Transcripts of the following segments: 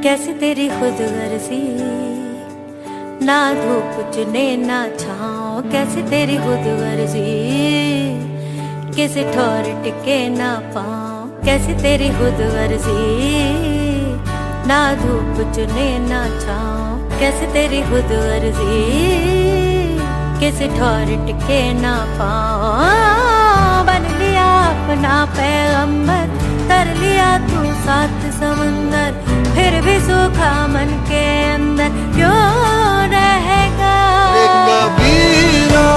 कैसी तेरी खुद गर्जी, ना धूप चुने ना छाँव। कैसी तेरी खुद गर्जी, किसी ठोर टिके ना पाँव। कैसी तेरी खुद गर्जी, ना धूप चुने ना छाँव। कैसी तेरी खुद गर्जी, किसी ठोर टिके ना पाँव। बन लिया अपना पैगंबर, तर लिया तू सात समंदर, फिर भी सूखा मन के अंदर क्यों रहेगा। कबीरा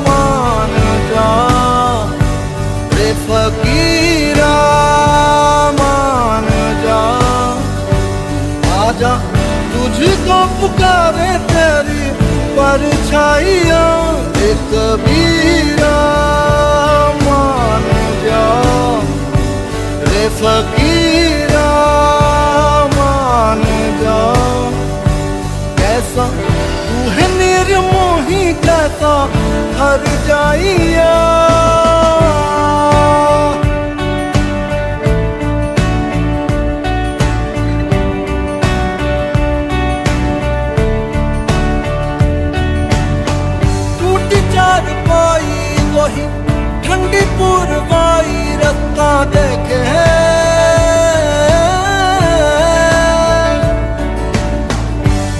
मान जा, रे फकीरा मान जा, आजा तुझको पुकारे तेरी परछाइयाँ। रे कबीरा मान जा, रे फकीरा मान जा। कैसा तू है निर्मोही, कैसा हर जाइया। टूटी चारपाई वही ठंडी पुरवाई, रास्ता देखे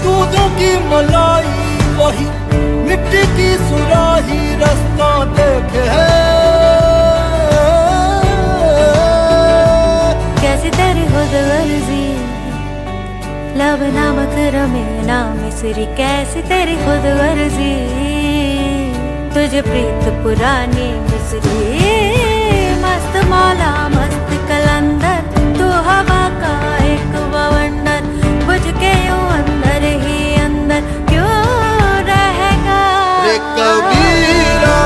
दूधों की मलाई वही मिट्टी की सुराही, रास्ता देखे कैसी तेरी खुद गर्जी, लब नामक रमे ना मिसरी। कैसी तेरी खुद गर्जी, तुझे प्रीत पुरानी मिसरी। मस्त मौला मस्त कलंदर, तू हवा का एक बवंडर, बुझ के यूं अंदर ही अंदर क्यों रहेगा। रे कबीरा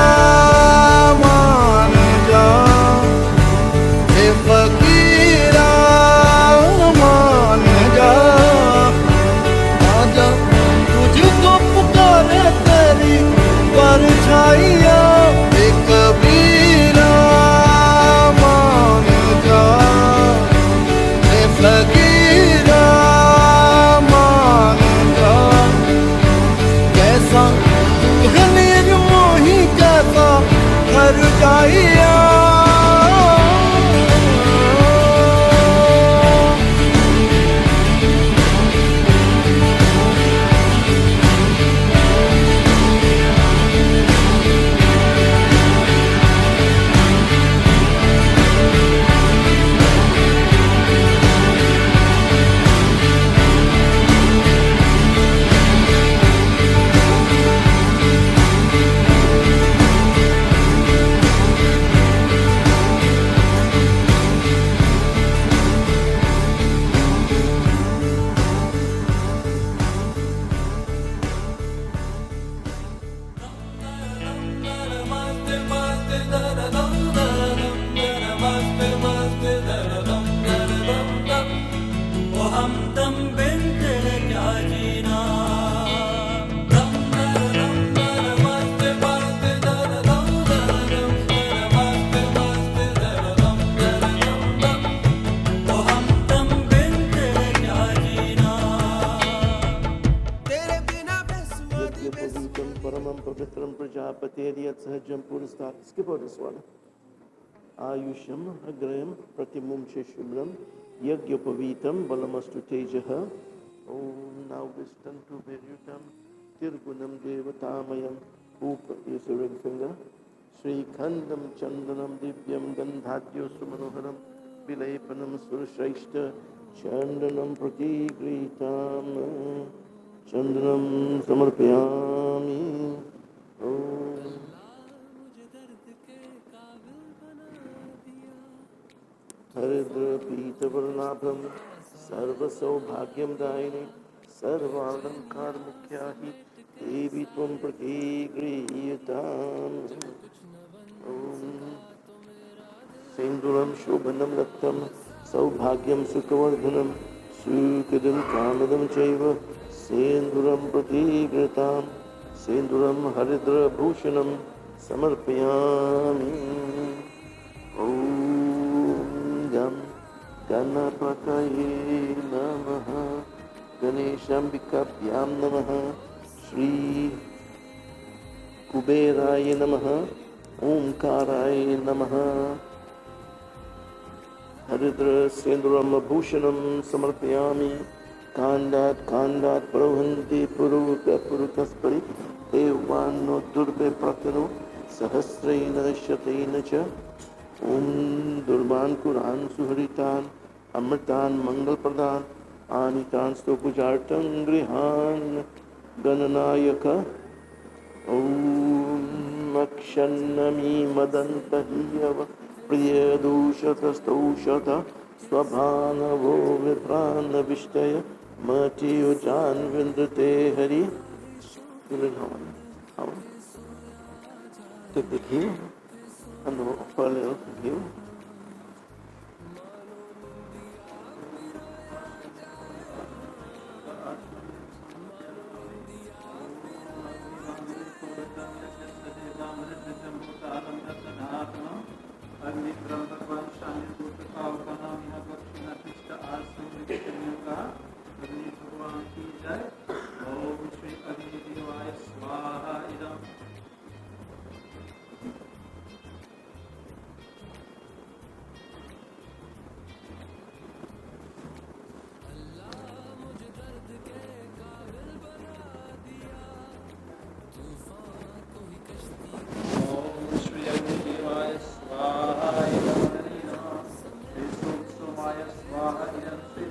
मान जा, रे फकीरा मान जा, आजा तुझको पुकारे तेरी परछाइयाँ। रे कबीरा मान जा, रे फकीरा मान जा। कैसा तू है निर्मोही, कैसा हर जाइया। परमं पवित्रं प्रजापतेर्यत् सहजं पुरस्तात्. Skip over this one. Ayusham agrayam pratimumche shubram yagyopavitam balamastu tejaha. Om now wisdom to Virutam Tirgunam Devatamayam. Upa is a ring finger. Sri Khandam Chandanam Divyam Gandhadyo Sumanoharam Vilepanam Surashrishta Chandanam Pratigritam Chandranam Samarpayami. Om Haridra Pita Varnabham Sarva Saubhagyam Daini Sarvalankar Mukyahi Devi Tvam Pratigritam. Om Senduram Shobhanam Laktam Saubhagyam Sukhavardhanam Sukadam Kamadam Chaiva Senduram Pratigritam Senduram Haridra Bhushanam Samarpayami. Om Gam गणपतये नमः गणेशाम्बिकाभ्यां नमः श्री कुबेराय नमः ओंकाराय नमः हरिद्रसेन्दुरमभूषणं समर्पयामि काण्डात् प्रवहन्ति पुरुतस्परि देवान्नो दुर्गे प्रतनो सहस्रेण शतेन च ॐ दुर्वान् कुरान् सुहृतान् अमृतान् मङ्गलप्रदान् आनितान् स्तुपुजार्थं गृहान् गणनायक ॐ अक्षन्नमी मदन्तहीयव प्रियदूषतस्तौषध स्वभानवो विभ्रान्नविष्टय मतियुजान् विन्दते Hari. Take the key and the little key.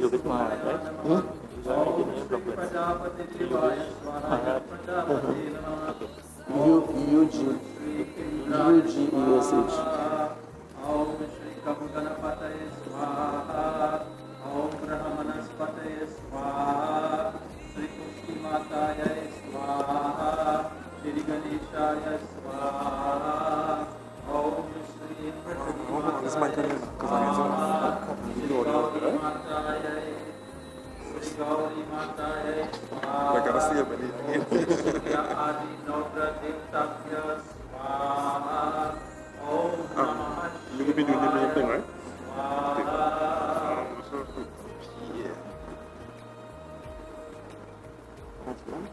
You get my right? UGESH. Om Shri Kamuganapataye Swaha. Om Brahmanaspataye Swaha. Shri Kushti Mataya Swaha. Shri Ganeshaya Swaha. Om Shri Das ist mein Termin. Gauri Mataya Swaha. Da kannst du ja bei dir gehen. Surya Adi Navra Devtabhya Swaha. Om Namah You will be doing the main thing, right? Yeah. That's one.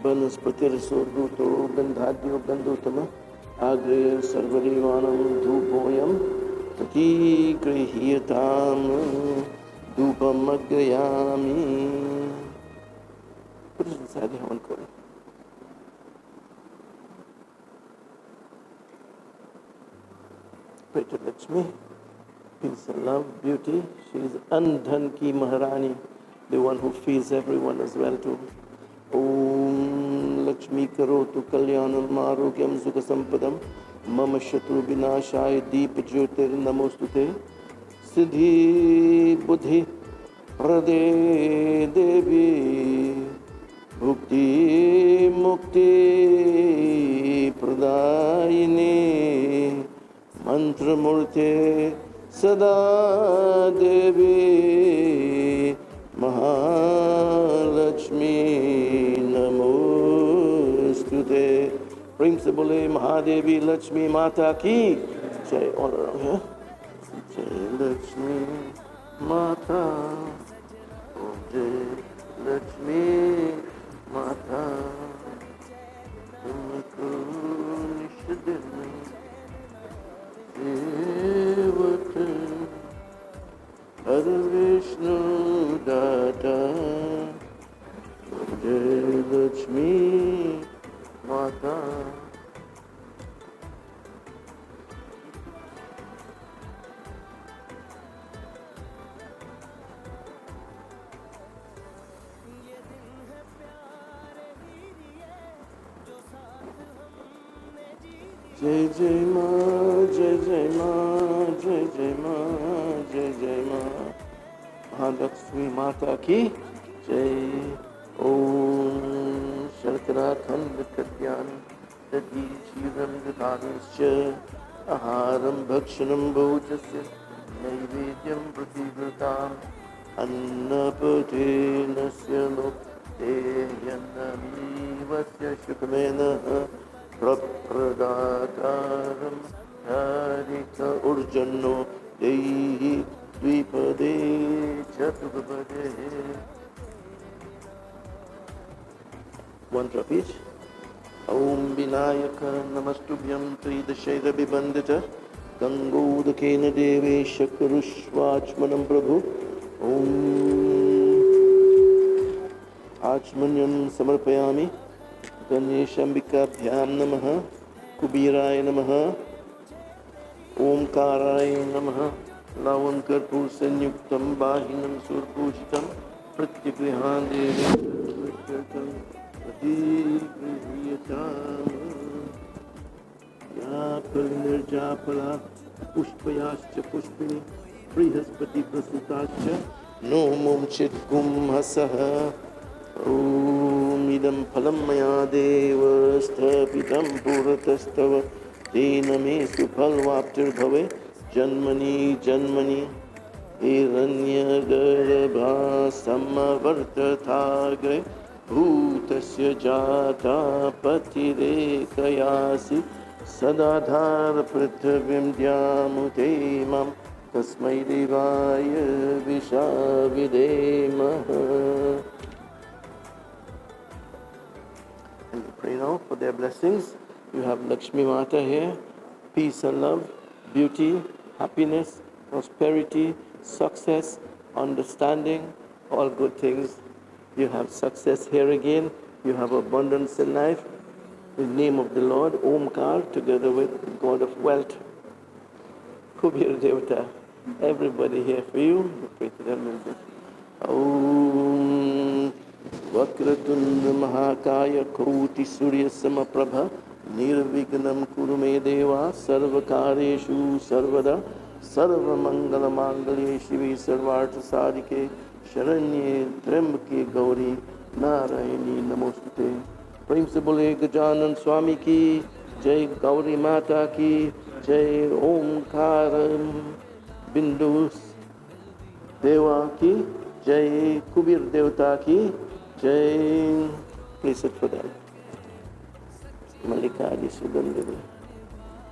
बनस्पतिर्सोर्गुतो गन्धाद्यो गन्धोतम आग्रे सर्वरीवाणं धूपोऽयं ततीगृह्यतां धूपमग्रयामि. Put it inside the Havan coin. Pray to Lakshmi, peace and love, beauty. She is Andhan ki Maharani, the one who feeds everyone as well too. Om Lakshmi karotu kalyanam arogyam sukha sampadam mama shatru vinashaya deep jyotir namostute siddhi buddhi prade devi bhukti mukti pradayini mantra murte sada devi Mahalakshmi Namostute. Prem se bole Mahadevi Lakshmi Mata ki jai. All around here. Jai Lakshmi Mata. Oh, Jai Lakshmi Mata. Tumko nishadana sevata. Hare Vishnu Data Jai Lakshmi Mata. Jai Jai Ma, Jai Jai Ma, Jai Jai Ma, Jai Jai Ma. Mahalakshmi Mata ki Jai. Om Sharkarakhand Katyani Dadi Shiram Dhanasya Aharam Bhakshanam Bhojasya Naivedyam Prativratam Annapatenasya Lokteyanamivasya Shukamena Prapradataram Harika Urjano Dehi Dvipade Chatupade. One drop each. Om Vinayaka Namastubhyam Tridashayra Bibandita Gangodakena Deve Shakarushvachmanam Prabhu Om Achmanyam Samarpayami Ganeshambikabhyam Namaha Kubiraya Namaha Omkaraya Namaha Lavan Karpur Sanyuktam Bahinam Surpujitam Pratyagrihan Devi Ya Nirjapala Pushpayascha Pushpini Brihaspati Prasutascha No Mumchit Kumhasaha Om Idam Phalam Maya Deva Sthapitam Puratastava Tena Me Suphalvaptir Bhave Janmani Janmani Hiranya Garbha Samavartathagre Bhutasya Jata Patirekayasi Sadadhar Prithvim Dhyamute Mam Tasmai Devaya Vishavidemaha. And we pray now for their blessings. You have Lakshmi Mata here. Peace and love, beauty, happiness, prosperity, success, understanding, all good things. You have success here again. You have abundance in life. In the name of the Lord, Omkar, together with the God of wealth, Kubir Devata. Everybody here for you. We pray to them in this. Om Vakratunda Mahakaya Koti Surya Samaprabha Nirvignam Kurume Deva Sarvakareshu Sarvada Sarva Mangala Mangalye Shivi Sarvartha Sadike Sharanye Trembake Gauri Narayani Namostute. Prem se bole Gajanan Swami ki Jai, Gauri Mata ki Jai, Omkaram Bindus Deva ki Jai, Kubir Devata ki Jai. Please sit for them. Malikadi Sugandhari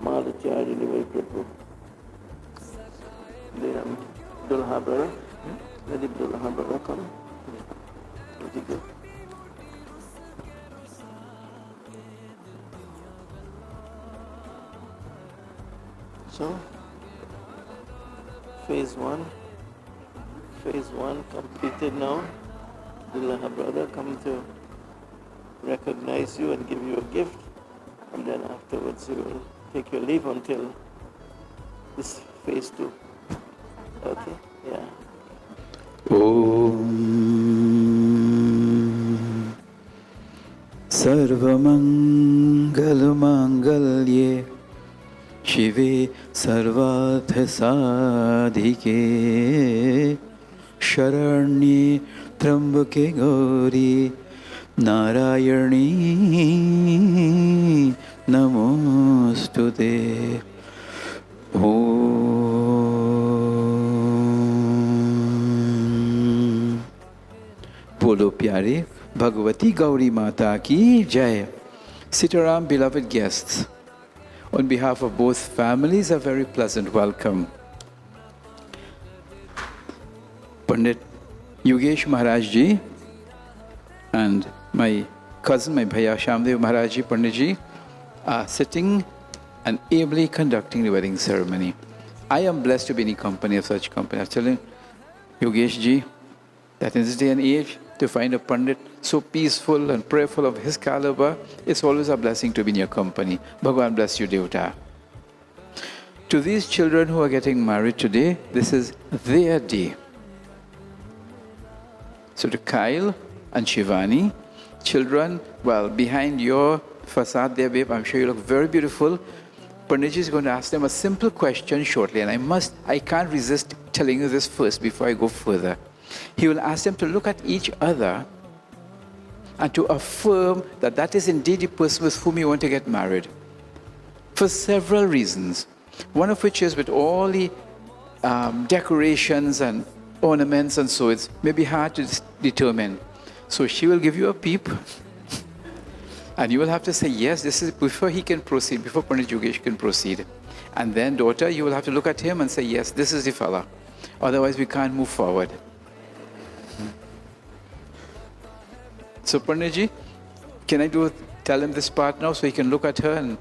Madhachari Nivai Prabhu. Then Dulha brother. Let it Dulha brother come. Let it go. So, phase one completed now. Dulha brother come to recognize you and give you a gift, and then afterwards you will take your leave until this phase two. Okay? Yeah. Om Sarvamangalmangalye Shive Sarvarthasadhike Sharanye Trambake Gauri Narayani Namostute. Bolo Pyare Bhagavati Gauri Mata Ki Jai. Sitaram, beloved guests, on behalf of both families, a very pleasant welcome. Pandit Yogesh Maharaj Ji and my cousin, my Bhaiya Shamdev Maharaj Ji, Pandit Ji, are sitting and ably conducting the wedding ceremony. I am blessed to be in the company of such company. I was telling Yogesh Ji that in this day and age, to find a Pandit so peaceful and prayerful of his caliber, it's always a blessing to be in your company. Bhagavan bless you, Devata. To these children who are getting married today, this is their day. So to Kyle and Shivani, children, well, behind your facade there, babe, I'm sure you look very beautiful. Panditji is going to ask them a simple question shortly, and I can't resist telling you this first before I go further. He will ask them to look at each other and to affirm that that is indeed the person with whom you want to get married. For several reasons. One of which is with all the decorations and ornaments and so it may be hard to determine. So she will give you a peep And you will have to say, yes, this is before he can proceed, before Pandit Yogesh can proceed. And then, daughter, you will have to look at him and say, yes, this is the fella. Otherwise, we can't move forward. So, Panditji, can I tell him this part now so he can look at her and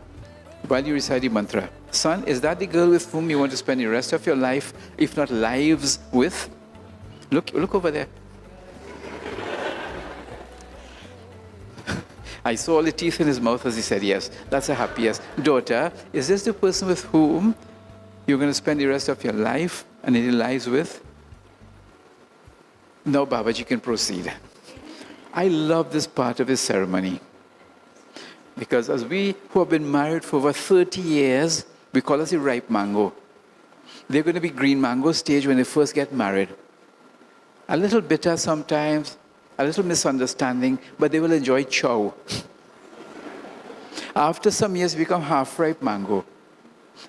while you recite the mantra? Son, is that the girl with whom you want to spend the rest of your life, if not lives with? Look over there. I saw all the teeth in his mouth as he said yes. That's a happy yes. Daughter, is this the person with whom you're going to spend the rest of your life and any lives with? No, Babaji can proceed. I love this part of his ceremony. Because as we who have been married for over 30 years, we call us a ripe mango. They're going to be green mango stage when they first get married. A little bitter sometimes, a little misunderstanding, but they will enjoy chow. After some years, you become half-ripe mango.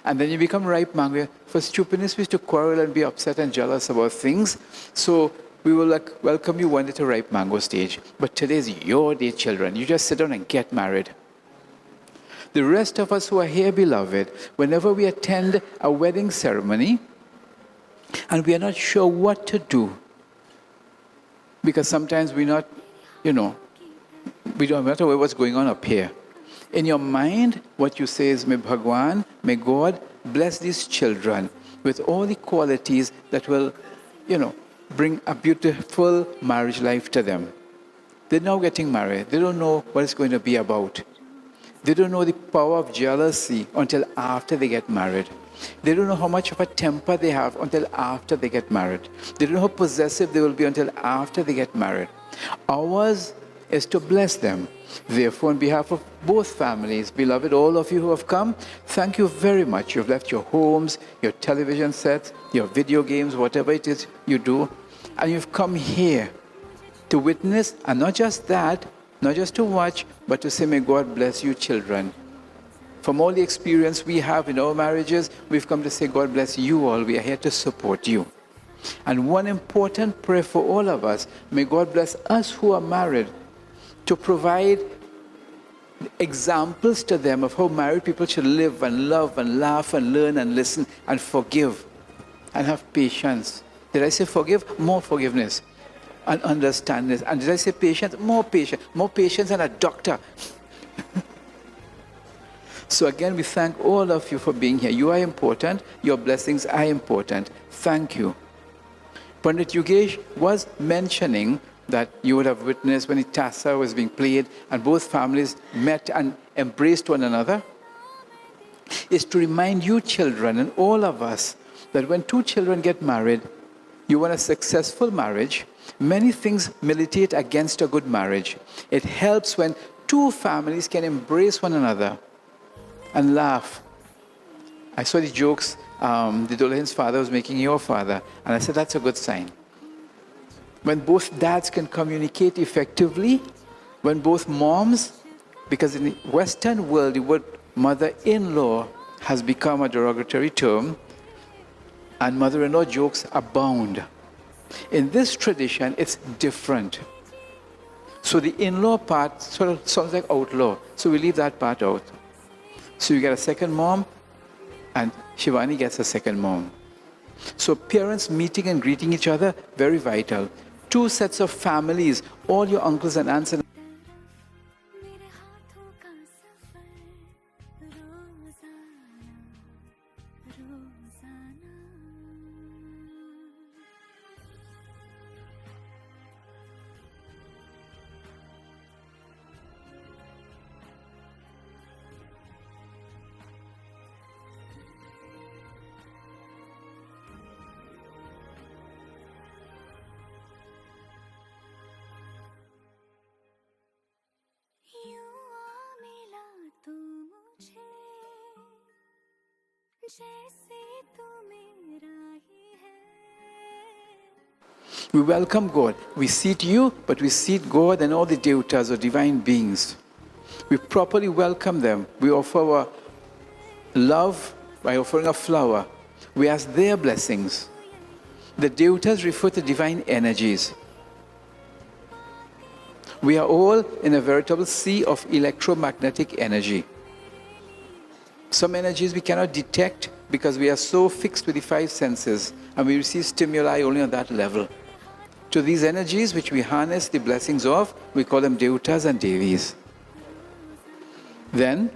And then you become ripe mango. For stupidness, we used to quarrel and be upset and jealous about things. So we will welcome you one day to ripe mango stage. But today is your day, children. You just sit down and get married. The rest of us who are here, beloved, whenever we attend a wedding ceremony and we are not sure what to do, because sometimes we're not, we don't know what's going on up here. In your mind, what you say is, may Bhagwan, may God bless these children with all the qualities that will, bring a beautiful marriage life to them. They're now getting married. They don't know what it's going to be about. They don't know the power of jealousy until after they get married. They don't know how much of a temper they have until after they get married. They don't know how possessive they will be until after they get married. Ours is to bless them. Therefore, on behalf of both families, beloved, all of you who have come, thank you very much. You've left your homes, your television sets, your video games, whatever it is you do, and you've come here to witness, and not just that, not just to watch, but to say, may God bless you, children. From all the experience we have in our marriages, we've come to say, God bless you all. We are here to support you. And one important prayer for all of us, may God bless us who are married to provide examples to them of how married people should live and love and laugh and learn and listen and forgive and have patience. Did I say forgive? More forgiveness. And understand this. And did I say patience? More patience than a doctor. So again, we thank all of you for being here. You are important. Your blessings are important. Thank you. Pandit Yogesh was mentioning that you would have witnessed when the tassa was being played and both families met and embraced one another. Is to remind you children and all of us that when two children get married, you want a successful marriage. Many things militate against a good marriage. It helps when two families can embrace one another and laugh. I saw the jokes the Dulahin's father was making your father, and I said that's a good sign. When both dads can communicate effectively, when both moms, because in the Western world the word mother-in-law has become a derogatory term, and mother-in-law jokes abound. In this tradition, it's different. So the in-law part sort of sounds like outlaw. So we leave that part out. So you get a second mom, and Shivani gets a second mom. So parents meeting and greeting each other, very vital. Two sets of families, all your uncles and aunts and we welcome God. We seat you, but we seat God and all the devatas or divine beings. We properly welcome them. We offer our love by offering a flower. We ask their blessings. The devatas refer to divine energies. We are all in a veritable sea of electromagnetic energy. Some energies we cannot detect because we are so fixed with the five senses and we receive stimuli only on that level. To these energies which we harness the blessings of, we call them Devatas and Devis. Then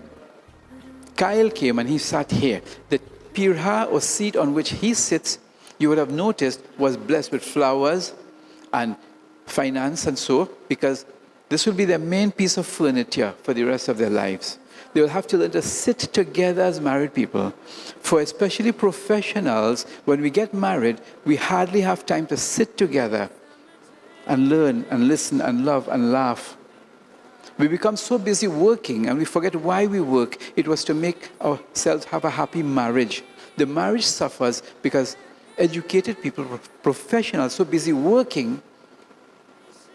Kyle came and he sat here. The pirha or seat on which he sits, you would have noticed, was blessed with flowers and finance and so, because this will be their main piece of furniture for the rest of their lives. They will have to learn to sit together as married people. For especially professionals, when we get married, we hardly have time to sit together and learn and listen and love and laugh. We become so busy working and we forget why we work. It was to make ourselves have a happy marriage. The marriage suffers because educated people, professionals, so busy working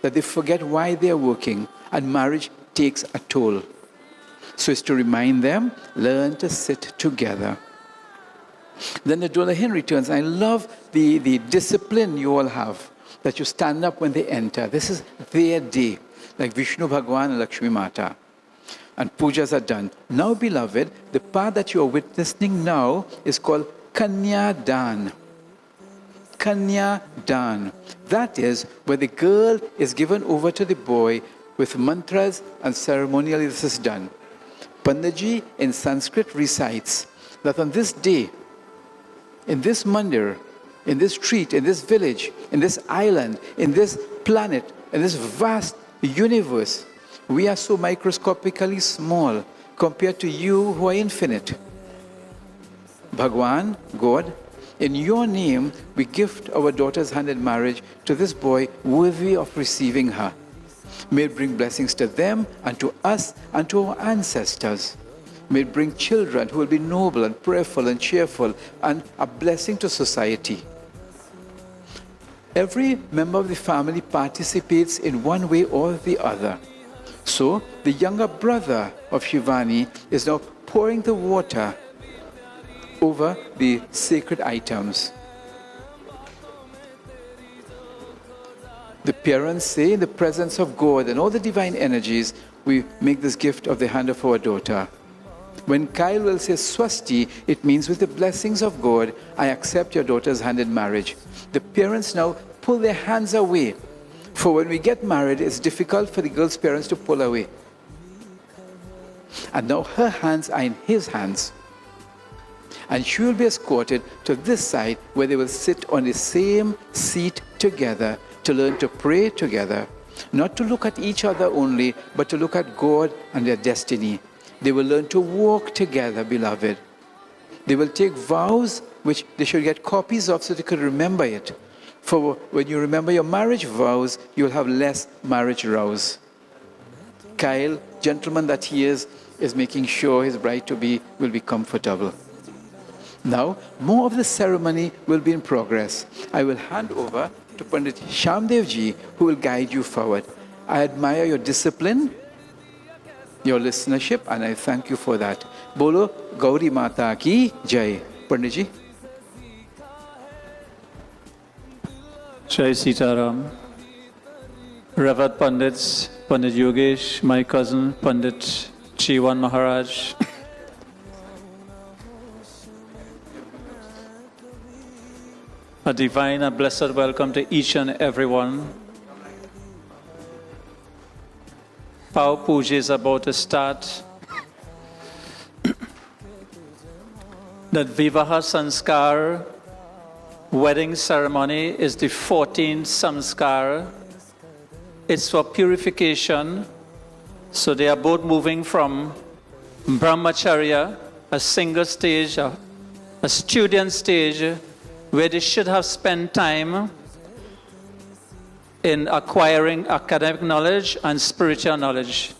that they forget why they are working, and marriage takes a toll. So it's to remind them, learn to sit together. Then the Dolahin returns. I love the discipline you all have, that you stand up when they enter. This is their day, like Vishnu Bhagwan and Lakshmi Mata. And pujas are done. Now, beloved, the part that you are witnessing now is called Kanya Dan. Kanya Dan. That is where the girl is given over to the boy with mantras, and ceremonially this is done. Panditji in Sanskrit recites that on this day, in this mandir, in this street, in this village, in this island, in this planet, in this vast universe, we are so microscopically small compared to you who are infinite. Bhagwan, God, in your name, we gift our daughter's hand in marriage to this boy worthy of receiving her. May it bring blessings to them and to us and to our ancestors. May it bring children who will be noble and prayerful and cheerful and a blessing to society. Every member of the family participates in one way or the other. So, the younger brother of Shivani is now pouring the water over the sacred items. The parents say, in the presence of God and all the divine energies, we make this gift of the hand of our daughter. When Kyle will say Swasti, it means with the blessings of God, I accept your daughter's hand in marriage. The parents now pull their hands away. For when we get married, it's difficult for the girl's parents to pull away. And now her hands are in his hands. And she will be escorted to this side where they will sit on the same seat together to learn to pray together, not to look at each other only, but to look at God and their destiny. They will learn to walk together, beloved. They will take vows which they should get copies of so they could remember it. For when you remember your marriage vows, you will have less marriage rows. Kyle, gentleman that he is making sure his bride-to-be will be comfortable. Now, more of the ceremony will be in progress. I will hand over to Pandit Shamdev ji, who will guide you forward. I admire your discipline, your listenership, and I thank you for that. Bolo Gauri Mata ki Jai. Pandit ji. Jai Sitaram. Revered Pandits, Pandit Yogesh, my cousin, Pandit Chiwan Maharaj, a divine and blessed welcome to each and everyone. Power Puja is about to start. That Vivaha Sanskar wedding ceremony is the 14th Samskar. It's for purification. So they are both moving from Brahmacharya, a single stage, a student stage, where they should have spent time in acquiring academic knowledge and spiritual knowledge.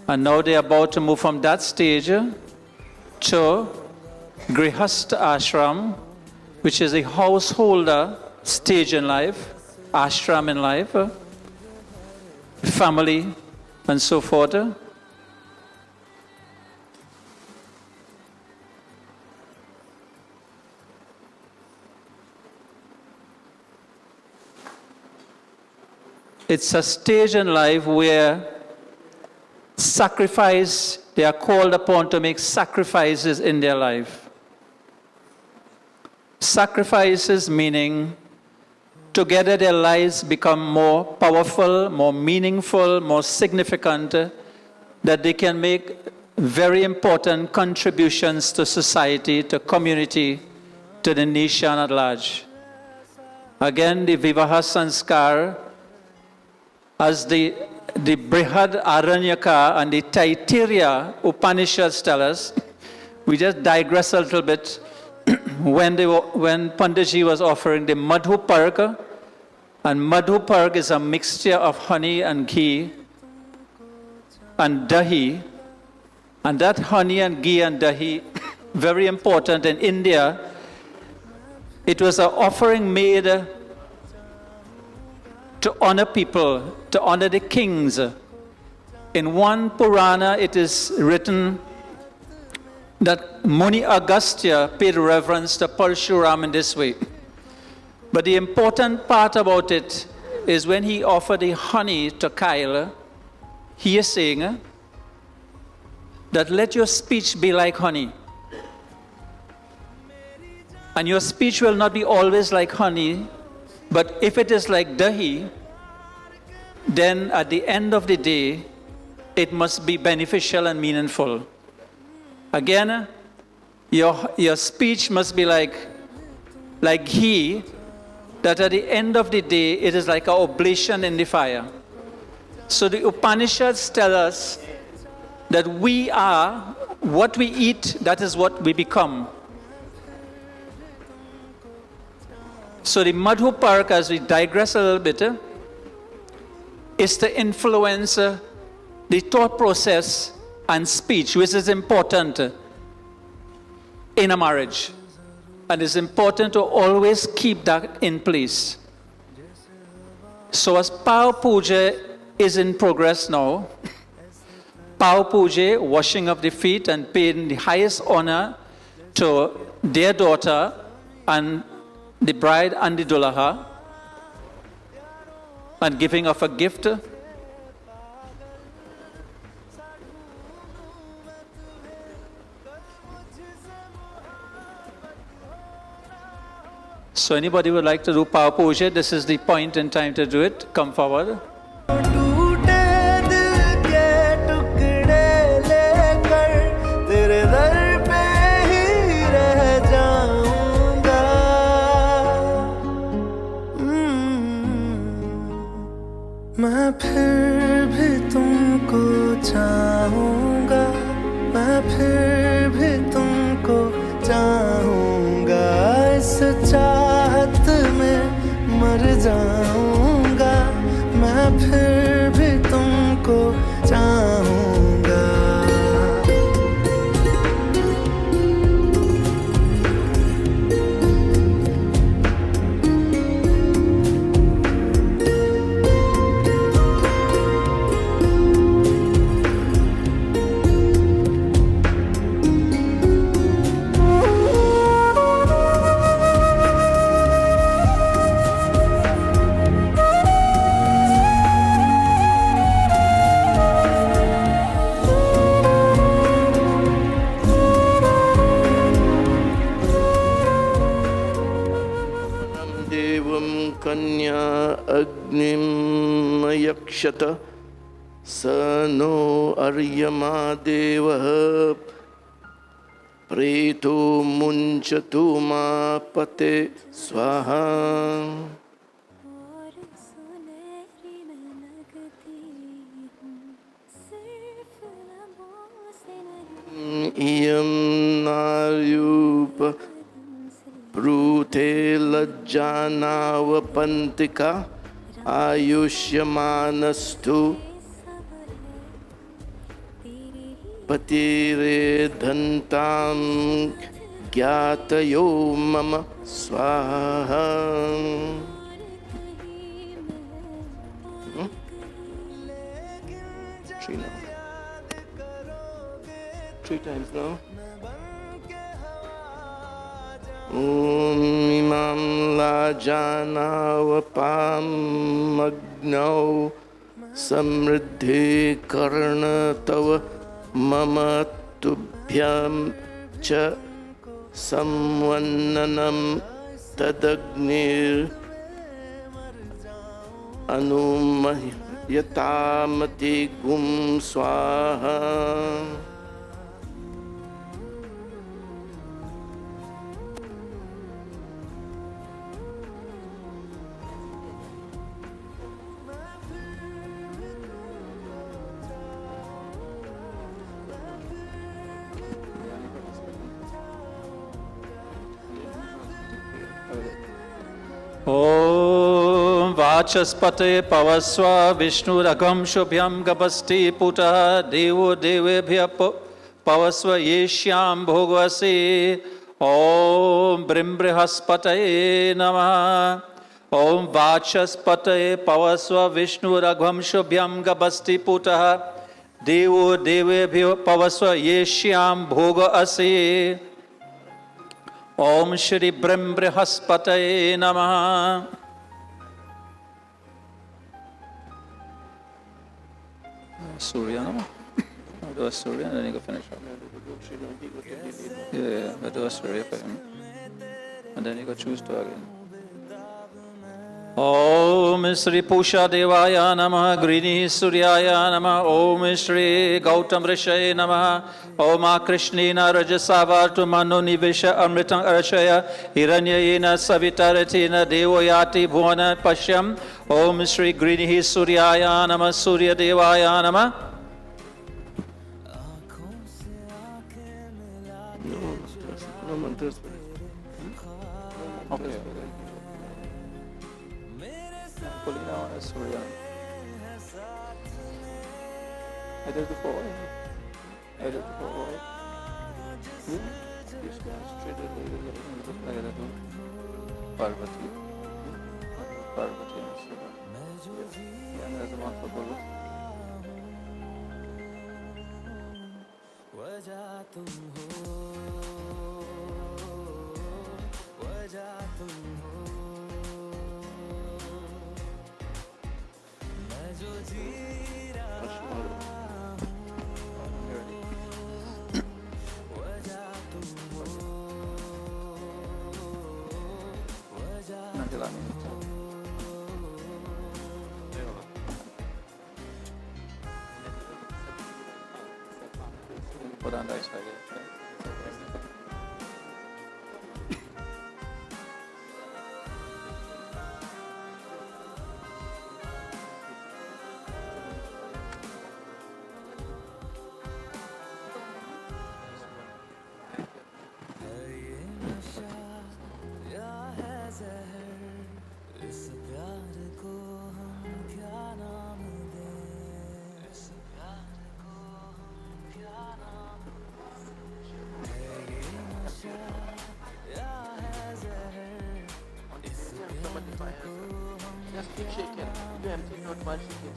And now they are about to move from that stage to Grihastha Ashram, which is a householder stage in life, ashram in life, family, and so forth. It's a stage in life where they are called upon to make sacrifices in their life. Sacrifices meaning together their lives become more powerful, more meaningful, more significant, that they can make very important contributions to society, to community, to the nation at large. Again, the Vivaha Sanskar, as the Brihad Aranyaka and the Taittiriya Upanishads tell us, we just digress a little bit. When Panditji was offering the Madhu Park, and Madhu Park is a mixture of honey and ghee and dahi, and that honey and ghee and dahi, very important in India. It was an offering made to honor people, to honor the kings. In one Purana, it is written that Muni Agastya paid reverence to Parshuram in this way. But the important part about it is when he offered the honey to Kyle, he is saying that let your speech be like honey. And your speech will not be always like honey, but if it is like dahi, then at the end of the day, it must be beneficial and meaningful. Again, your speech must be like ghee, that at the end of the day, it is like an oblation in the fire. So the Upanishads tell us that we are what we eat, that is what we become. So the Madhu Park, as we digress a little bit, is to influence the thought process and speech, which is important in a marriage. And it's important to always keep that in place. So as Pav Puja is in progress now, Pav Puja, washing of the feet and paying the highest honor to their daughter and the bride and the dulaha, and giving of a gift. So anybody would like to do Pav Puja, this is the point in time to do it. Come forward. टूटे दिल के टुकड़े लेकर तेरे दर पे ही रह जाऊंगा। मैं फिर भी तुमको चाहूंगा, मैं फिर भी तुमको चाहूंगा, इस चाहत में मर जाऊंगा, मैं फिर भी तुमको चाहूंगा। कन्या अग्निम यक्षत स नो अर्यमा देवः प्रेतो मुञ्चतु मा पते स्वाहा। और सुनहरी मैं लगती हूँ, सिर्फ लबों से नहीं, इयं नार्यूप ब्रूते लज्जानावपन्तिका आयुष्यमानस्तु पतिरेधन्तां ज्ञातयो मम स्वाहा। Three times now. Om imam la jana vapam विघ्नौ समृद्धि कर्ण तव मम तुभ्यं च संवन्ननं तदग्निर् अनुमह्यतामति गुं स्वाहा. Om Vachaspate Pavaswa Vishnuragam Shubhyam Gabasti Puta Devo Devebhya Pavaswa Yeshyam Bhogvasi. Om Brimbrihaspataye Namaha. Om Vachaspataye Pavaswa Vishnuragam Shubhyam Gabasti Puta Devo Devebhya Pavaswa Yeshyam Bhogvasi. Om Shri Brimbrihaspataye Namaha. Surya Namaha. Do a Surya and then you go finish up. Yeah, but do a Surya for him. And then you go choose to again. Om Shri Pusha Devaya Namaha, Grini Suryaya Namaha, Om Shri Gautam Rishaye Namaha, Om Krishnina Rajasavartu Manu Nivisha Amritang Arashaya, Hiranyayena Savitaratina Devoyati Bhuvana Pashyam, Om Shri Grini Suryaya Namaha, Surya Devaya Namaha. No mantras. Okay. Pulling down a Surya. I did before. I did before. Parvati. Parvati. And there's one for Guru. Put on that side. Just keep shaking. You empty not while shaking.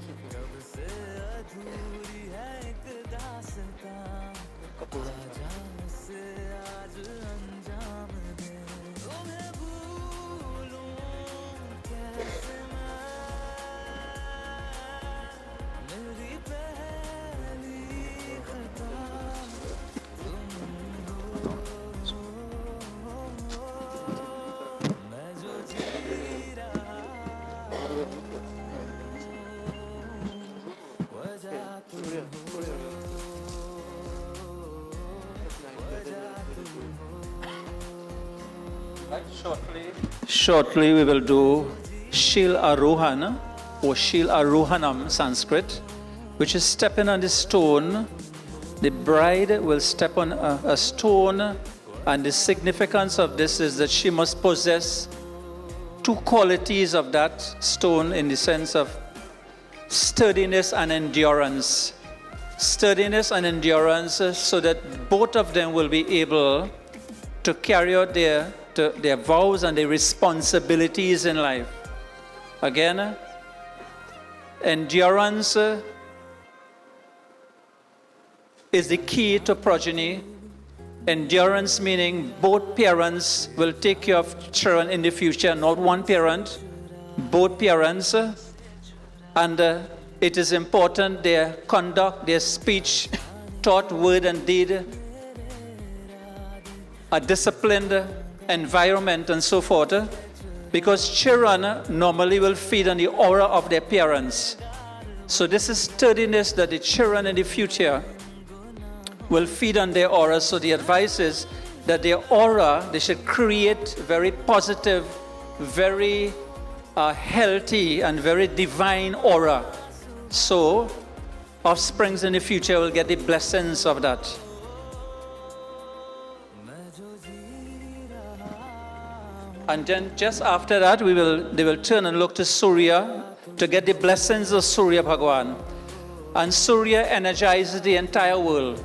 Shortly we will do Shil Arohan or Shil Arohanam Sanskrit, which is stepping on the stone. The bride will step on a stone, and the significance of this is that she must possess two qualities of that stone in the sense of sturdiness and endurance. Sturdiness and endurance so that both of them will be able to carry out their vows and their responsibilities in life. Again, endurance is the key to progeny. Endurance meaning both parents will take care of children in the future, not one parent. Both parents And it is important their conduct, their speech, thought, word, and deed, a disciplined environment, and so forth. Because children normally will feed on the aura of their parents. So this is sturdiness that the children in the future will feed on their aura. So the advice is that their aura, they should create very positive, very healthy and very divine aura. So offsprings in the future will get the blessings of that. And then just after that, they will turn and look to Surya to get the blessings of Surya Bhagwan. And Surya energizes the entire world.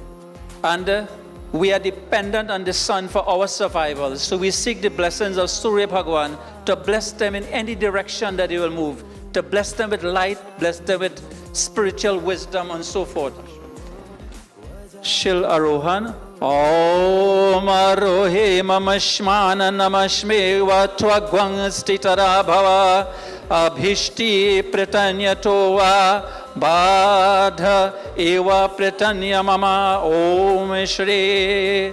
And we are dependent on the sun for our survival. So we seek the blessings of Surya Bhagwan to bless them in any direction that they will move. To bless them with light, bless them with spiritual wisdom, and so forth. Shil Arohan. Om Arohe Mamashmana Namashme Vatvagwang Stitara Bhava Abhishti Pritanyatova Badha Eva Pritanya Mama Om Shri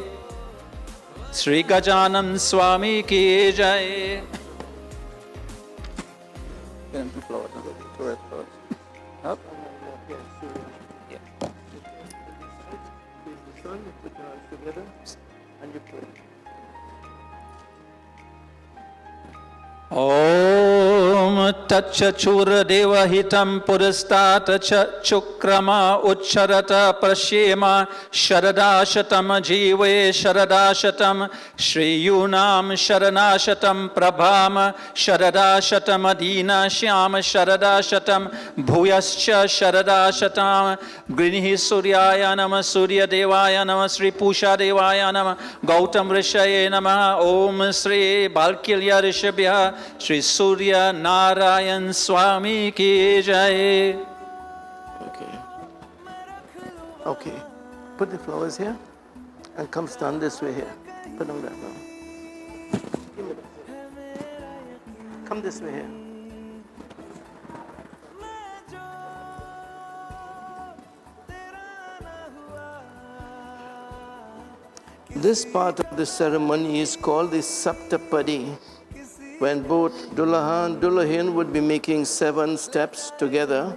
Sri Gajanan Swami Ki Jai. Up. Om Tachachura Devahitam Purastata Chukrama Ucharata Prashema Sharadashatam Jive Sharadashatam Shri Yunam Sharanashatam Prabhama Sharadashatam Adina Shyam Sharadashatam Bhuyascha Sharadashatam Grinihi Suryaya Nama Surya Devaya Nama Sri Pusha Devaya Nama Gautam Rishaye Nama Om Sri Balkilya Rishabhya Shri Surya Narayan Swami Ki Jai. Okay. Put the flowers here and come stand this way here. Put them there now. Come this way here. This part of the ceremony is called the Saptapadi, when both Dullaha and Dullahin would be making 7 steps together.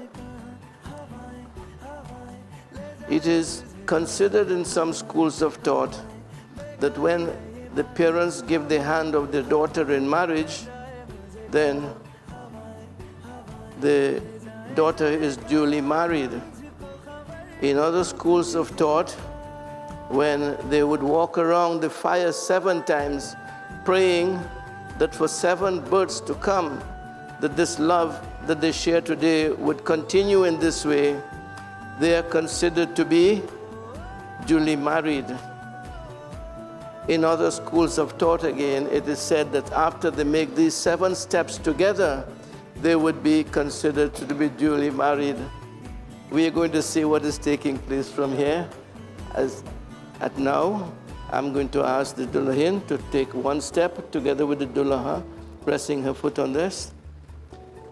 It is considered in some schools of thought that when the parents give the hand of their daughter in marriage, then the daughter is duly married. In other schools of thought, when they would walk around the fire 7 times, praying that for 7 births to come, that this love that they share today would continue in this way, they are considered to be duly married. In other schools of thought again, it is said that after they make these 7 steps together, they would be considered to be duly married. We are going to see what is taking place from here. At now, I'm going to ask the Dullahin to take 1 step together with the Dullaha, pressing her foot on this.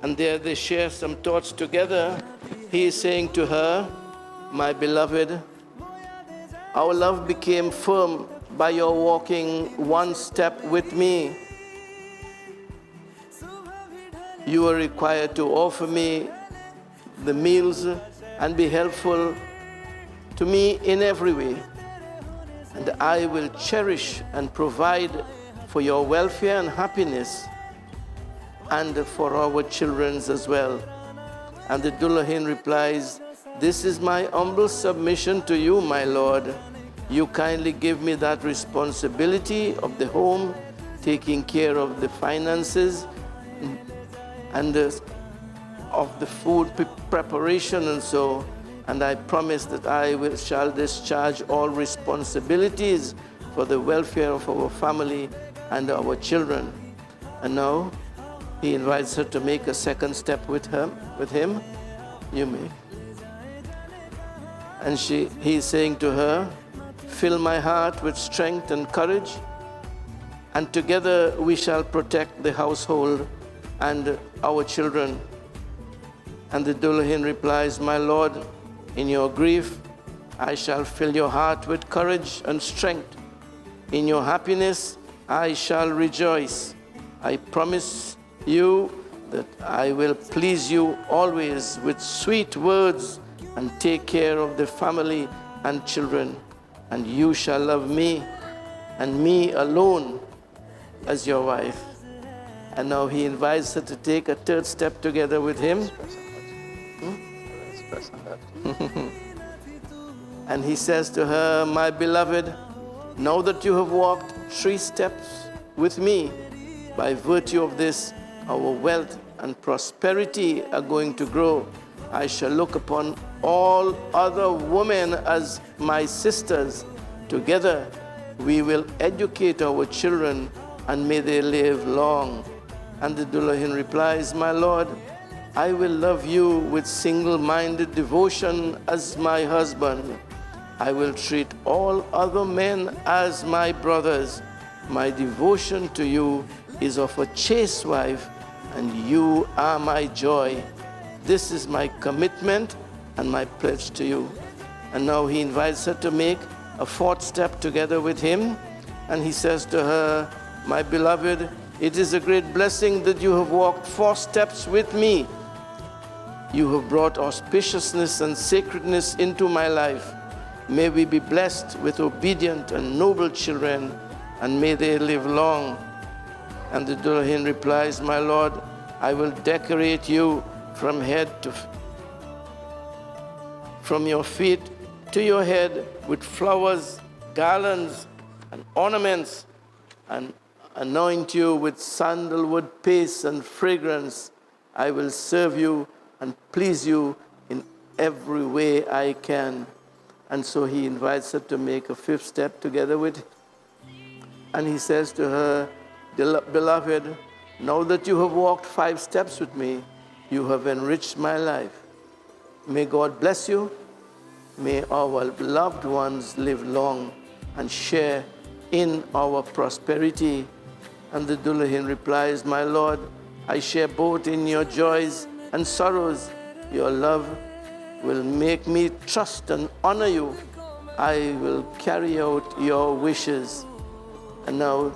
And there they share some thoughts together. He is saying to her, my beloved, our love became firm by your walking 1 step with me. You are required to offer me the meals and be helpful to me in every way. And I will cherish and provide for your welfare and happiness, and for our children's as well. And the Dullahin replies, this is my humble submission to you, my Lord. You kindly give me that responsibility of the home, taking care of the finances and of the food preparation and so. And I promise that I shall discharge all responsibilities for the welfare of our family and our children. And now he invites her to make a 2nd step with him. You may. And he is saying to her, fill my heart with strength and courage, and together we shall protect the household and our children. And the Dullahin replies, my lord, in your grief, I shall fill your heart with courage and strength. In your happiness, I shall rejoice. I promise you that I will please you always with sweet words and take care of the family and children. And you shall love me and me alone as your wife. And now he invites her to take a third step together with him. And he says to her, my beloved, now that you have walked 3 steps with me, by virtue of this, our wealth and prosperity are going to grow. I shall look upon all other women as my sisters. Together, we will educate our children, and may they live long. And the Dullahin replies, my lord, I will love you with single-minded devotion as my husband. I will treat all other men as my brothers. My devotion to you is of a chaste wife, and you are my joy. This is my commitment and my pledge to you. And now he invites her to make a 4th step together with him. And he says to her, my beloved, it is a great blessing that you have walked 4 steps with me. You have brought auspiciousness and sacredness into my life. May we be blessed with obedient and noble children, and may they live long. And the Dullahin replies, my lord, I will decorate you from your feet to your head with flowers, garlands, and ornaments, and anoint you with sandalwood paste and fragrance. I will serve you and please you in every way I can. And so he invites her to make a 5th step together with him. And he says to her, beloved, now that you have walked 5 steps with me, you have enriched my life. May God bless you. May our loved ones live long and share in our prosperity. And the Dullahin replies, my lord, I share both in your joys and sorrows. Your love will make me trust and honor you. I will carry out your wishes. And now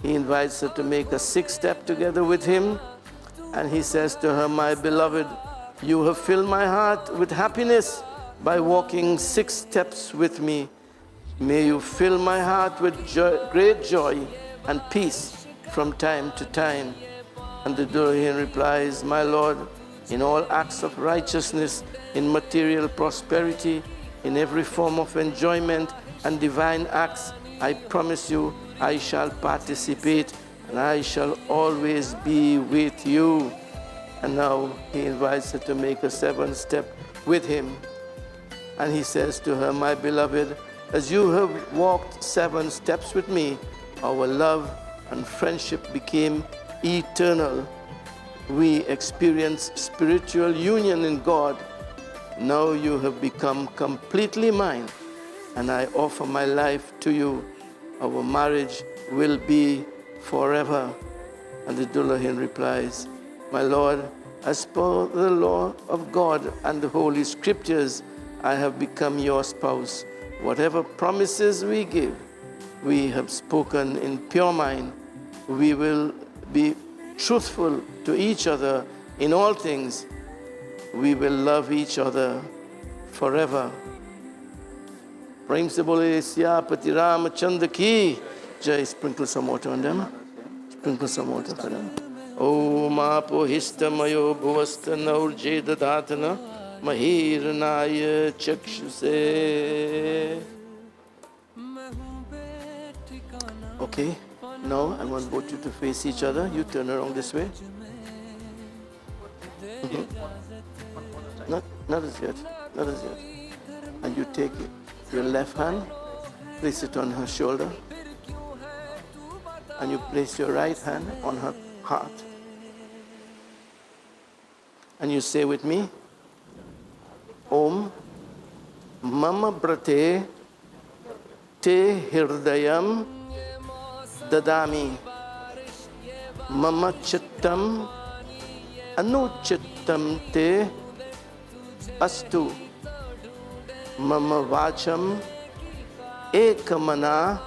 he invites her to make a 6th step together with him. And he says to her, my beloved, you have filled my heart with happiness by walking 6 steps with me. May you fill my heart with great joy and peace from time to time. And the Dullahin replies, my lord, in all acts of righteousness, in material prosperity, in every form of enjoyment and divine acts, I promise you I shall participate, and I shall always be with you. And now he invites her to make a 7th step with him. And he says to her, my beloved, as you have walked 7 steps with me, our love and friendship became eternal. We experienced spiritual union in God. Now you have become completely mine, and I offer my life to you. Our marriage will be forever. And the Dullahin replies, my lord, as per the law of God and the Holy Scriptures, I have become your spouse. Whatever promises we give, we have spoken in pure mind. We will be truthful to each other in all things. We will love each other forever. Prem se bole Siapati Ramachandra ki jai. Sprinkle some water on them. Sprinkle some water for them. Om apo histamayo bhuvasta naurje dadatana mahirnaya chakshuse. Okay, now I want both you to face each other. You turn around this way. Not as yet. Not as yet. And you take your left hand, place it on her shoulder, and you place your right hand on her heart. And you say with me, Om Mama Brate Te Hirdayam Dadami Mama Chittam Anuchittam Te astu mama vacham ekamana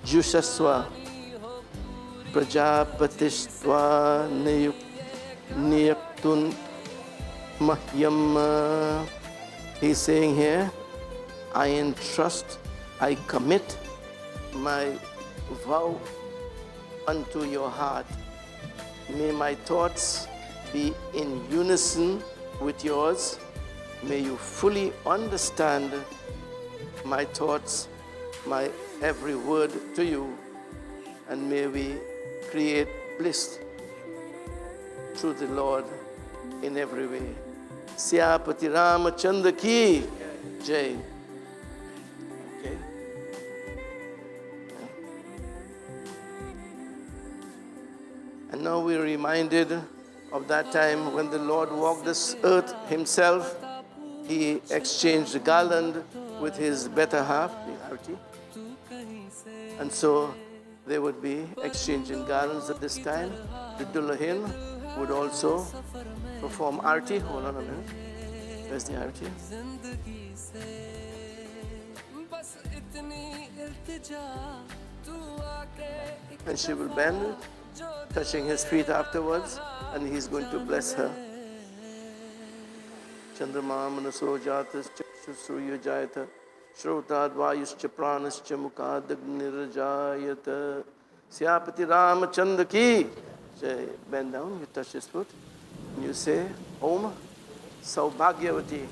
jushaswa prajapatistva niyaktun mahyam. He's saying here, I entrust, I commit my vow unto your heart. May my thoughts be in unison with yours. May you fully understand my thoughts, my every word to you, and may we create bliss through the Lord in every way. Syapati Ramachandra ki Jai. Okay. And now we're reminded of that time when the Lord walked this earth himself. He exchanged the garland with his better half, the Arti. And so they would be exchanging garlands at this time. The Dullahin would also perform Arti. Hold on a minute. Where's the Arti? And she will bend, touching his feet afterwards, and he's going to bless her. Chandrama manaso jatas chakshusruya jayata shrotad vayuscha pranascha mukadagnirjayata Syapati Ramachandra ki. Say, bend down, you touch his foot, and you say, Om Saubhagyavati.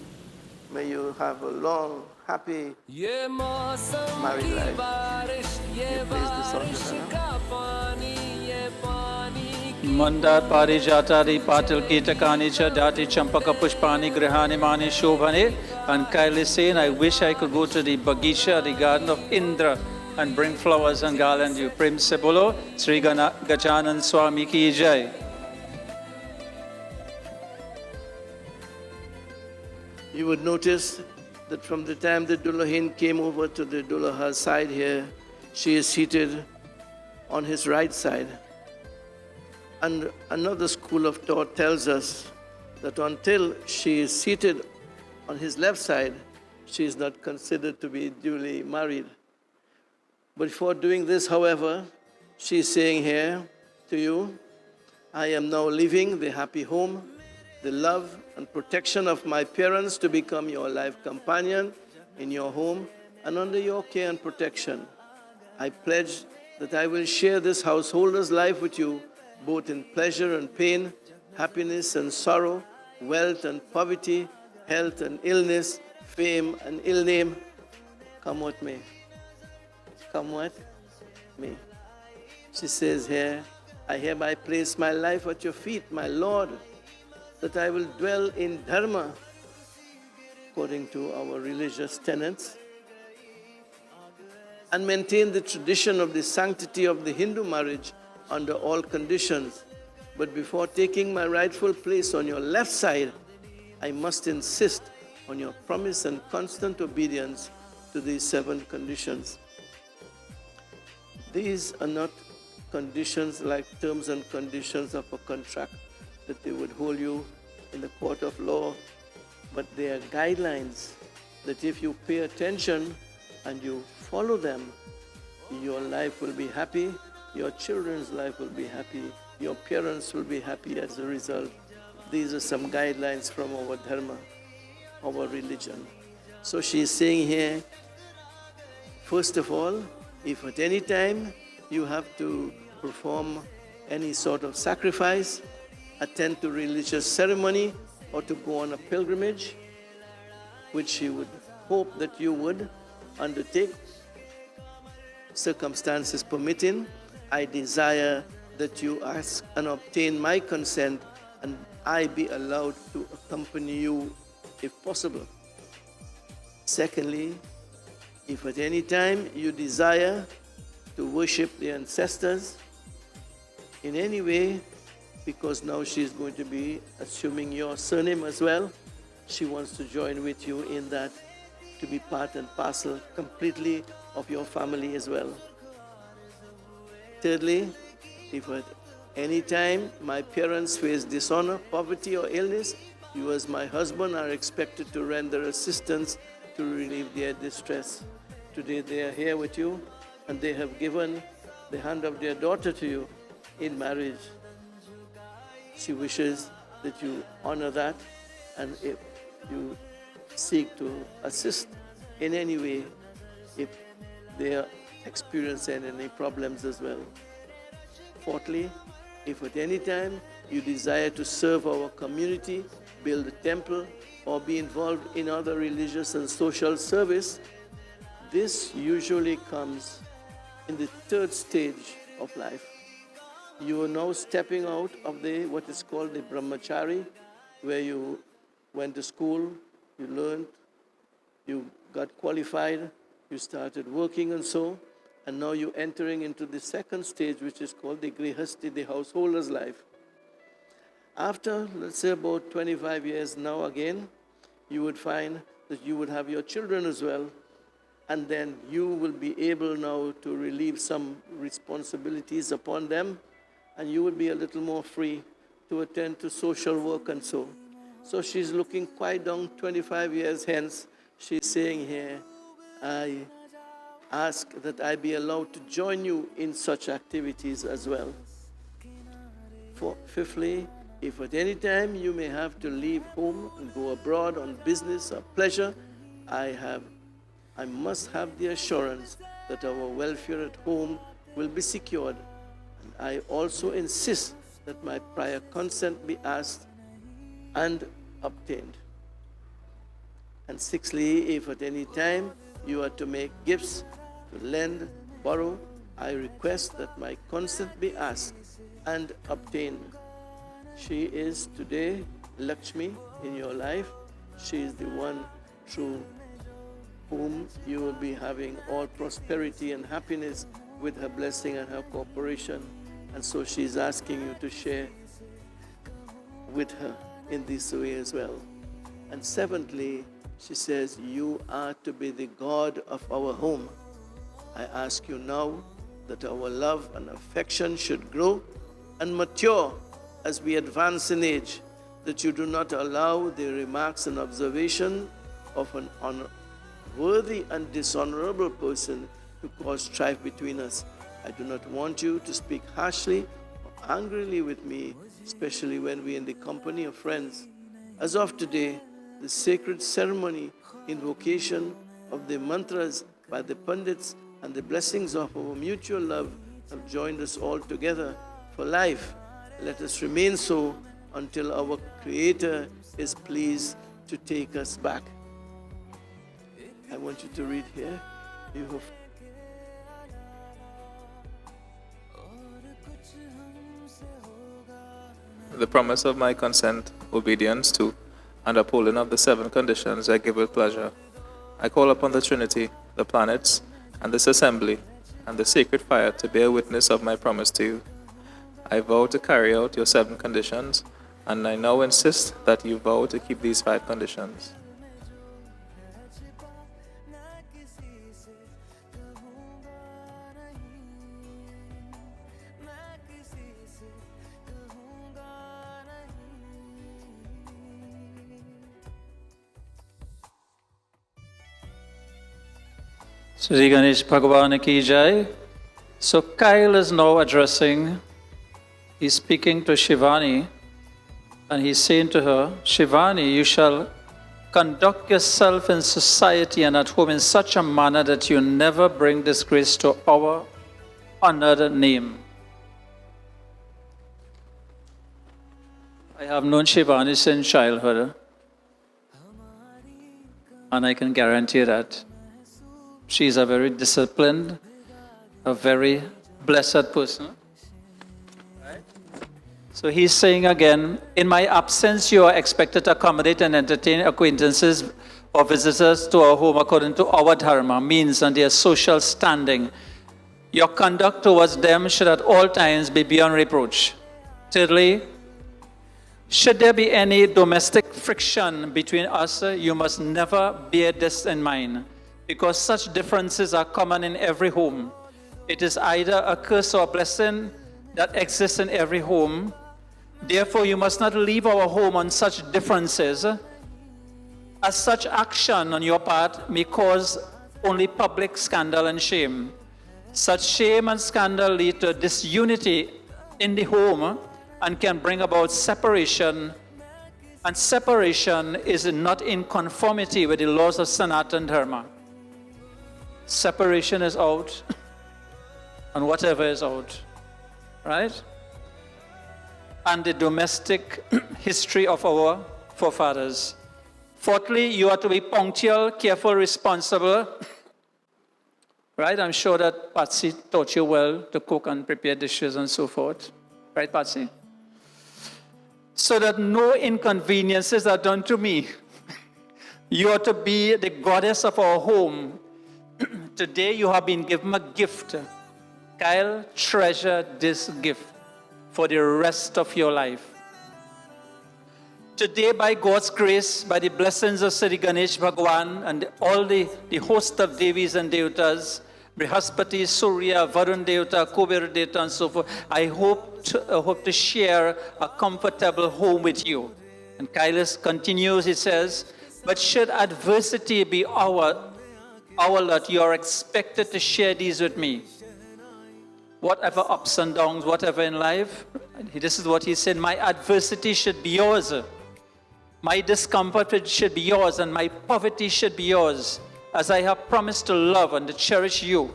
May you have a long, happy married life. You place this on Mandar Parijatari Patil Kitakani Chadati Champaka Pushpani Grihani Mani Shobhane. And Kylie saying, I wish I could go to the Bagisha, the garden of Indra, and bring flowers and garland you. Prem Sebolo, Sri Gajanan Swami Ki Jai. You would notice that from the time the Dullahin came over to the Dullaha's side here, she is seated on his right side. And another school of thought tells us that until she is seated on his left side, she is not considered to be duly married. But before doing this, however, she is saying here to you, I am now leaving the happy home, the love and protection of my parents to become your life companion in your home and under your care and protection. I pledge that I will share this householder's life with you, both in pleasure and pain, happiness and sorrow, wealth and poverty, health and illness, fame and ill name. Come what may. Come what may. She says here, I hereby place my life at your feet, my Lord, that I will dwell in dharma according to our religious tenets and maintain the tradition of the sanctity of the Hindu marriage under all conditions. But before taking my rightful place on your left side, I must insist on your promise and constant obedience to these 7 conditions. These are not conditions like terms and conditions of a contract that they would hold you in the court of law, but they are guidelines that if you pay attention and you follow them, your life will be happy, your children's life will be happy, your parents will be happy as a result. These are some guidelines from our dharma, our religion. So she is saying here, first of all, if at any time you have to perform any sort of sacrifice, attend to religious ceremony, or to go on a pilgrimage, which she would hope that you would undertake, circumstances permitting, I desire that you ask and obtain my consent and I be allowed to accompany you if possible. Secondly, if at any time you desire to worship the ancestors in any way, because now she is going to be assuming your surname as well, she wants to join with you in that, to be part and parcel completely of your family as well. Thirdly, if at any time my parents face dishonor, poverty or illness, You as my husband are expected to render assistance to relieve their distress. Today they are here with you and they have given the hand of their daughter to you in marriage. She wishes that you honor that, and if you seek to assist in any way if they are experiencing any problems as well. Fourthly, if at any time you desire to serve our community, build a temple, or be involved in other religious and social service, this usually comes in the third stage of life. You are now stepping out of what is called the brahmachari, where you went to school, you learned, you got qualified, you started working and so, and now you're entering into the second stage, which is called the grihasti, the householder's life. After, let's say, about 25 years now again, you would find that you would have your children as well, and then you will be able now to relieve some responsibilities upon them, and you will be a little more free to attend to social work and so. So she's looking quite down 25 years hence. She's saying here, I ask that I be allowed to join you in such activities as well. Fifthly, if at any time you may have to leave home and go abroad on business or pleasure, I must have the assurance that our welfare at home will be secured. And I also insist that my prior consent be asked and obtained. And sixthly, if at any time you are to make gifts, to lend, borrow, I request that my consent be asked and obtained. She is today Lakshmi in your life. She is the one through whom you will be having all prosperity and happiness with her blessing and her cooperation. And so she is asking you to share with her in this way as well. And seventhly, she says, you are to be the God of our home. I ask you now that our love and affection should grow and mature as we advance in age, that you do not allow the remarks and observation of an unworthy and dishonorable person to cause strife between us. I do not want you to speak harshly or angrily with me, especially when we are in the company of friends. As of today, the sacred ceremony, invocation of the mantras by the Pandits and the blessings of our mutual love have joined us all together for life. Let us remain so until our Creator is pleased to take us back. I want you to read here. You have the promise of my consent, obedience to, and upholding of the 7 conditions I give with pleasure. I call upon the Trinity, the planets, and this assembly, and the sacred fire to bear witness of my promise to you. I vow to carry out your 7 conditions, and I now insist that you vow to keep these 5 conditions. Shri Ganesh Bhagwan ki jai. So Kyle is now addressing, he's speaking to Shivani, and he's saying to her, Shivani, you shall conduct yourself in society and at home in such a manner that you never bring disgrace to our honored name. I have known Shivani since childhood, and I can guarantee that she's a very disciplined, a very blessed person. Right? So he's saying again, in my absence, you are expected to accommodate and entertain acquaintances or visitors to our home according to our dharma, means and their social standing. Your conduct towards them should at all times be beyond reproach. Thirdly, should there be any domestic friction between us, you must never bear this in mind, because such differences are common in every home. It is either a curse or a blessing that exists in every home, Therefore, you must not leave our home on such differences, as such action on your part may cause only public scandal and shame. Such shame and scandal lead to disunity in the home and can bring about separation. And separation is not in conformity with the laws of Sanatan Dharma. Separation is out, and whatever is out, right? And the domestic history of our forefathers. Fourthly, you are to be punctual, careful, responsible. Right? I'm sure that Patsy taught you well to cook and prepare dishes and so forth. Right, Patsy? So that no inconveniences are done to me. You are to be the goddess of our home. Today you have been given a gift. Kyle, treasure this gift for the rest of your life. Today, by God's grace, by the blessings of Sri Ganesh Bhagwan and all the host of Devis and Devatas, Brihaspati, Surya, Varun Devata, Kubera Devata, and so forth, I hope to share a comfortable home with you. And Kailas continues, he says, but should adversity be our lot, you are expected to share these with me. Whatever ups and downs, whatever in life, this is what he said, my adversity should be yours. My discomfort should be yours, and my poverty should be yours. As I have promised to love and to cherish you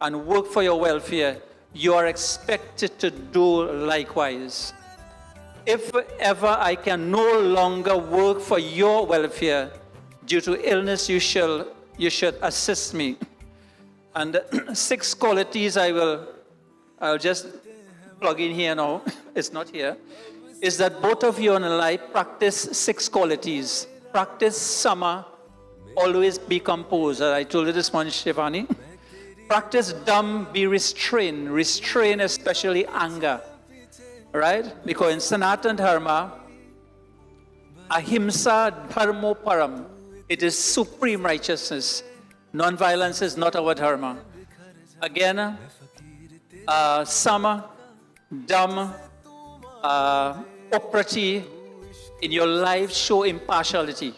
and work for your welfare, you are expected to do likewise. If ever I can no longer work for your welfare due to illness, you should assist me. And 6 qualities I'll just plug in here now. It's not here. Is that both of you in life practice 6 qualities. Practice sama, always be composed. I told you this morning, Shivani. Practice dam, be restrained. Restrain especially anger. Right? Because in Sanatan Dharma, ahimsa dharmo param. It is supreme righteousness. Non-violence is not our dharma. Again, sama, dam, oprati, in your life show impartiality.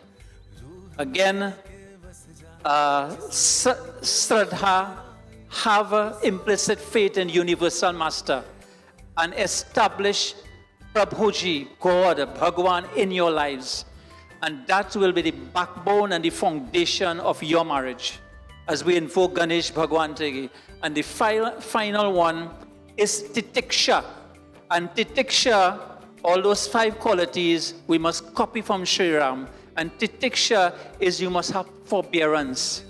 Again, Sradha, have implicit faith in universal master and establish Prabhuji, God, Bhagwan in your lives. And that will be the backbone and the foundation of your marriage as we invoke Ganesh Bhagwan Tegi. And the final one is Titiksha. And Titiksha, all those 5 qualities we must copy from Sri Ram. And Titiksha is you must have forbearance.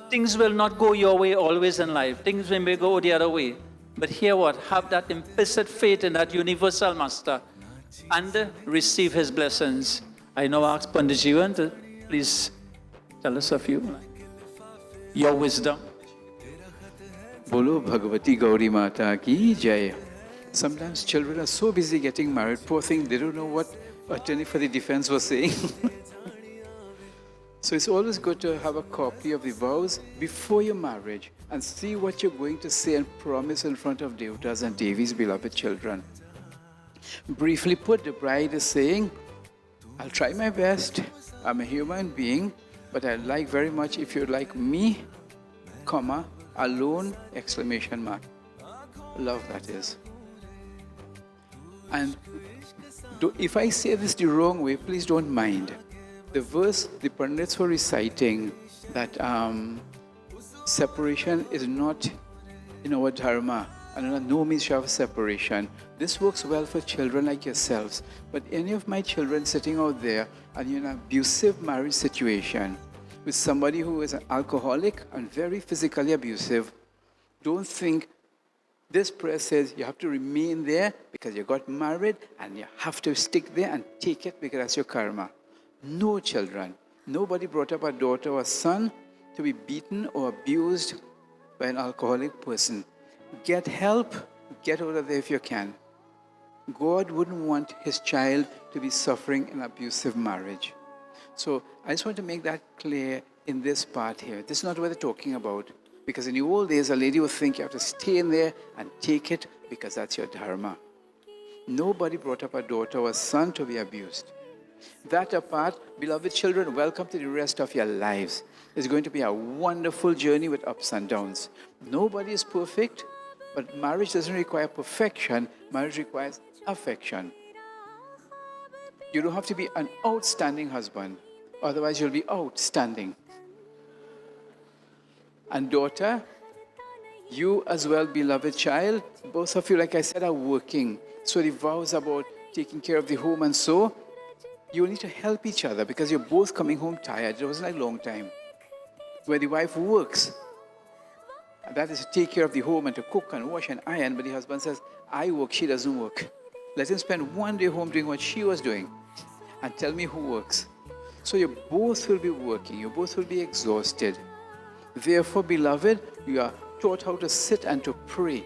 Things will not go your way always in life. Things may go the other way. But here what? Have that implicit faith in that universal master and receive his blessings. I now ask Pandit Jivan to please tell us a few. Your wisdom. Bolo Bhagavati Gauri Mata ki jai. Sometimes children are so busy getting married, poor thing, they don't know what attorney for the defense was saying. So it's always good to have a copy of the vows before your marriage and see what you're going to say and promise in front of Devatas and Devis, beloved children. Briefly put, the bride is saying, I'll try my best. I'm a human being, but I'd like very much if you're like me, comma, alone, exclamation mark. Love, that is. And if I say this the wrong way, please don't mind. The verse the Pandits were reciting that separation is not in our dharma, and no means shall have separation. This works well for children like yourselves. But any of my children sitting out there and you're in an abusive marriage situation with somebody who is an alcoholic and very physically abusive, don't think this prayer says you have to remain there because you got married and you have to stick there and take it because that's your karma. No, children. Nobody brought up a daughter or a son to be beaten or abused by an alcoholic person. Get help. Get out of there if you can. God wouldn't want his child to be suffering an abusive marriage. So I just want to make that clear in this part here. This is not what they're talking about. Because in the old days, a lady would think you have to stay in there and take it because that's your dharma. Nobody brought up a daughter or a son to be abused. That apart, beloved children, welcome to the rest of your lives. It's going to be a wonderful journey with ups and downs. Nobody is perfect, but marriage doesn't require perfection. Marriage requires affection. You don't have to be an outstanding husband, otherwise you'll be outstanding. And daughter, you as well, beloved child, both of you, like I said, are working. So the vows about taking care of the home and so, you need to help each other because you're both coming home tired. It wasn't like a long time. Where the wife works, and that is to take care of the home and to cook and wash and iron, but the husband says, I work, she doesn't work. Let him spend one day home doing what she was doing and tell me who works. So you both will be working, you both will be exhausted. Therefore, beloved, you are taught how to sit and to pray.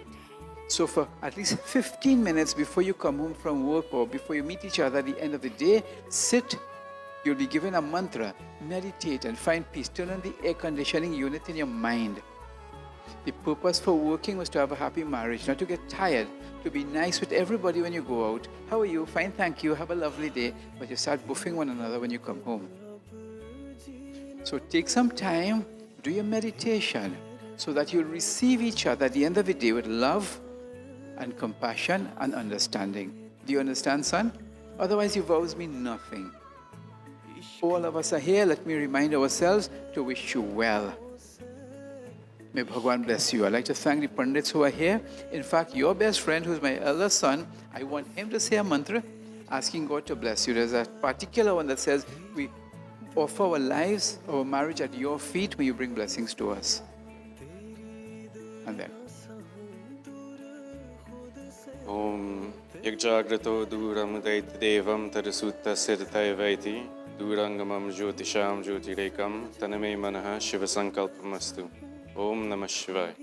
So for at least 15 minutes before you come home from work or before you meet each other at the end of the day, sit. You'll be given a mantra, meditate and find peace. Turn on the air conditioning unit in your mind. The purpose for working was to have a happy marriage, not to get tired, to be nice with everybody when you go out. How are you? Fine, thank you. Have a lovely day. But you start buffing one another when you come home. So take some time, do your meditation, so that you'll receive each other at the end of the day with love and compassion and understanding. Do you understand, son? Otherwise, your vows mean nothing. All of us are here. Let me remind ourselves to wish you well. May Bhagwan bless you. I'd like to thank the Pandits who are here. In fact, your best friend, who's my elder son, I want him to say a mantra asking God to bless you. There's a particular one that says, we offer our lives, our marriage at your feet. May you bring blessings to us. And then. Om Yagjagrato Duram Daitdevam Tarasutta Siddhaivaiti Durangamam Jyotisham Jyotirekam Taname Manaha Shivasankalpamastu. Om Namah Shivaya.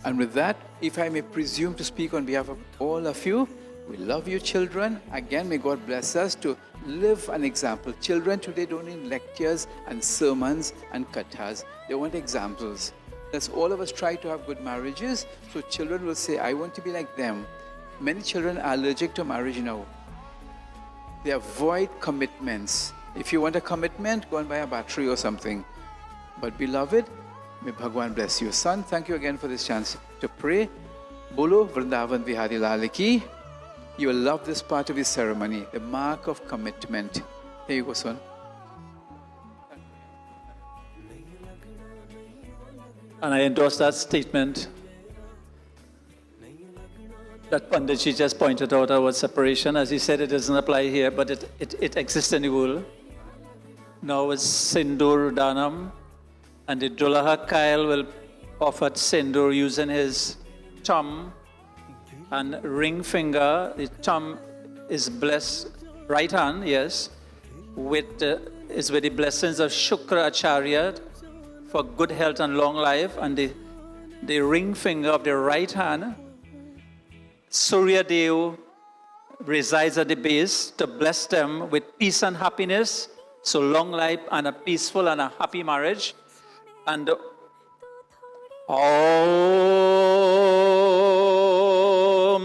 And with that, if I may presume to speak on behalf of all of you, we love you, children. Again, may God bless us to live an example. Children today don't need lectures and sermons and kathas. They want examples. Let's all of us try to have good marriages, so children will say, I want to be like them. Many children are allergic to marriage now. They avoid commitments. If you want a commitment, go and buy a battery or something. But beloved, may Bhagwan bless you. Son, thank you again for this chance to pray. Bolo Vrindavan Vihari Lal ki. You will love this part of the ceremony, the mark of commitment. Here you go, son. And I endorse that statement that Panditji just pointed out about separation. As he said, it doesn't apply here, but it exists in the world. Now it's Sindur Danam, and the Dulaha Kyle will offer Sindur using his thumb and ring finger. The thumb is blessed, right hand, yes, is with the blessings of Shukra Acharya for good health and long life, and the ring finger of the right hand, Surya Dev resides at the base to bless them with peace and happiness, so long life and a peaceful and a happy marriage. And Om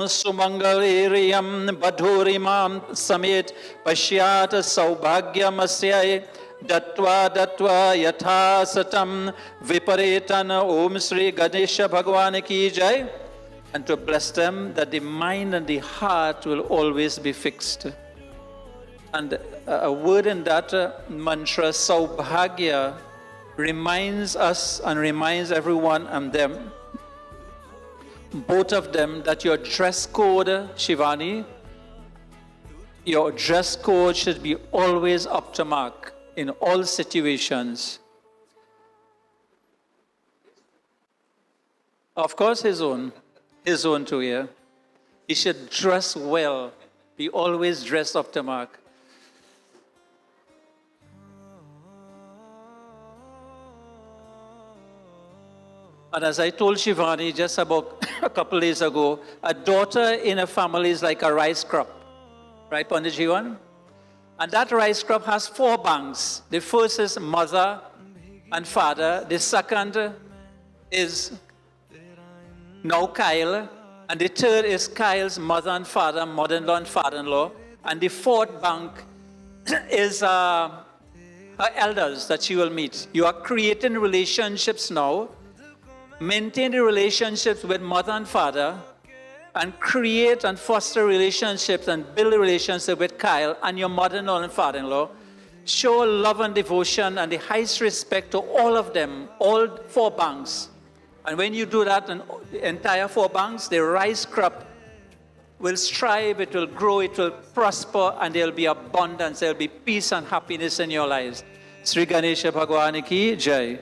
Sumangaliriam Badhurimam Samit Pashyat Saubhagyamasya Datva Yatha Satam Viparetan Om Sri Ganesha Bhagwan Ki Jai. And to bless them that the mind and the heart will always be fixed. And a word in that mantra, Saubhagya, reminds us and reminds everyone and them, both of them, that your dress code, Shivani, your dress code should be always up to mark in all situations. Of course, his own too, yeah. He should dress well, be always dressed up to mark. And as I told Shivani just about a couple days ago, a daughter in a family is like a rice crop. Right, Pandit Jivan? And that rice crop has 4 banks. The first is mother and father. The second is now Kyle. And the third is Kyle's mother and father, mother-in-law and father-in-law. And the fourth bank is her elders that she will meet. You are creating relationships now. Maintain the relationships with mother and father, and create and foster relationships and build a relationship with Kyle and your mother-in-law and father-in-law. Show love and devotion and the highest respect to all of them, all four banks. And when you do that, and the entire four banks, the rice crop will strive, it will grow, it will prosper, and there will be abundance, there will be peace and happiness in your lives. Sri Ganesha Bhagwan ki Jai.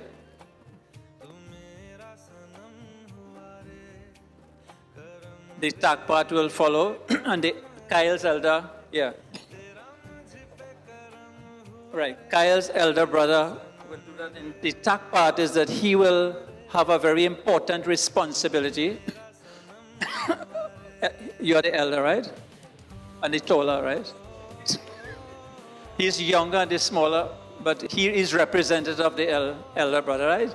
The tag part will follow, and the Kyle's elder, yeah. Right, Kyle's elder brother will do that. In the tag part is that he will have a very important responsibility. You're the elder, right? And the taller, right? He's younger and he's smaller, but he is representative of the elder brother, right?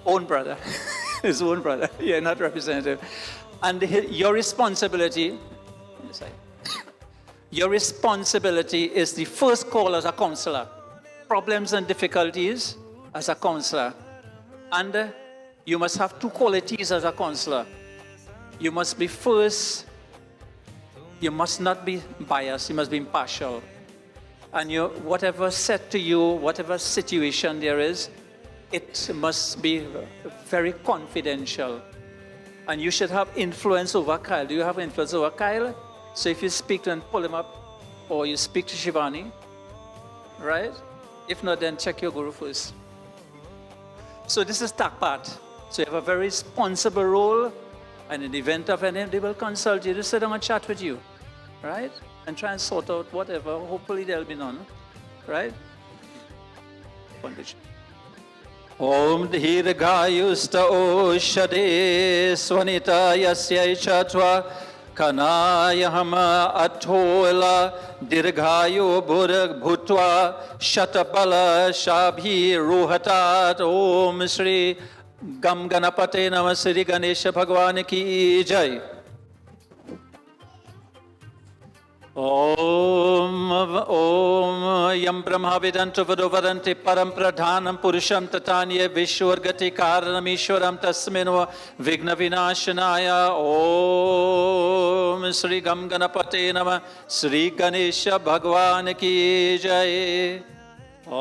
Own brother. His own brother. Yeah, not representative. And your responsibility, your responsibility is the first call as a counselor. Problems and difficulties as a counselor. And you must have two qualities as a counselor. You must be first, you must not be biased, you must be impartial. And whatever said to you, whatever situation there is, it must be very confidential. And you should have influence over Kyle. Do you have influence over Kyle? So if you speak to him, pull him up, or you speak to Shivani, right? If not, then check your guru first. So this is that part. So you have a very responsible role, and in the event of anything, they will consult you to sit down and chat with you, right? And try and sort out whatever. Hopefully there'll be none, right? Condition. Om Dhirghayusta Oshade Swanita Yasyai Chatva Kanayahama Atola Dirghayu Burag Bhutva Shatabala Shabhi Ruhatat Om Sri Gam Ganapate Namah Sri Ganesha Bhagwan ki Jai. Om Yam Brahma Vedantu Vadovadanti Param Pradhanam Purusham Tatanya Vishwargati Karanam Ishwaram Tasmino Vigna Vinashanaya. Om Sri Gam Ganapate Namah Sri Ganesha Bhagwan ki Jai. Om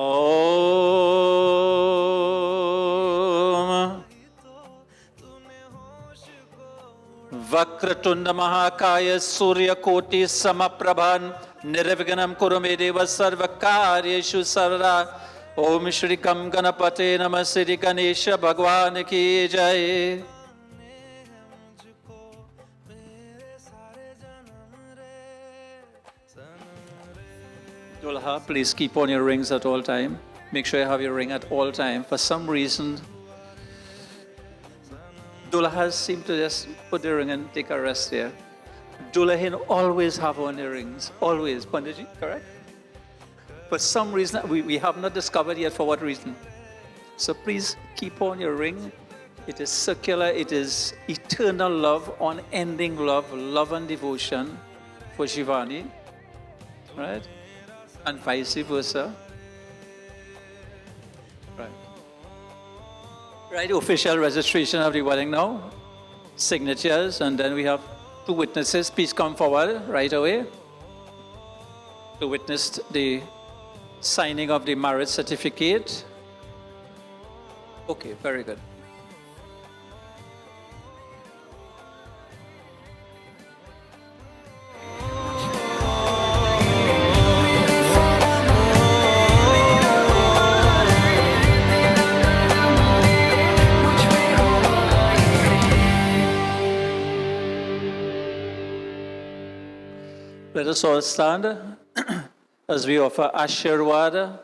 Vakratunda Mahakaya Surya Koti Samaprabhan Nirviganam Kurumedeva Sarvakaryeshu Sarva. Om Shri Gam Ganapate Namah Sri Ganesha Bhagwan ki Jai. Dulha, please keep on your rings at all time. Make sure you have your ring at all time. For some reason, Dulahas seem to just put the ring and take a rest there. Dulahin always have on the rings. Always. Panditji, correct? For some reason, we have not discovered yet for what reason. So please keep on your ring. It is circular. It is eternal love, unending love, love and devotion for Shivani. Right? And vice versa. Right. Right, official registration of the wedding now. Signatures, and then we have two witnesses. Please come forward right away to witness the signing of the marriage certificate. Okay, very good. Let us all stand as we offer Ashirwad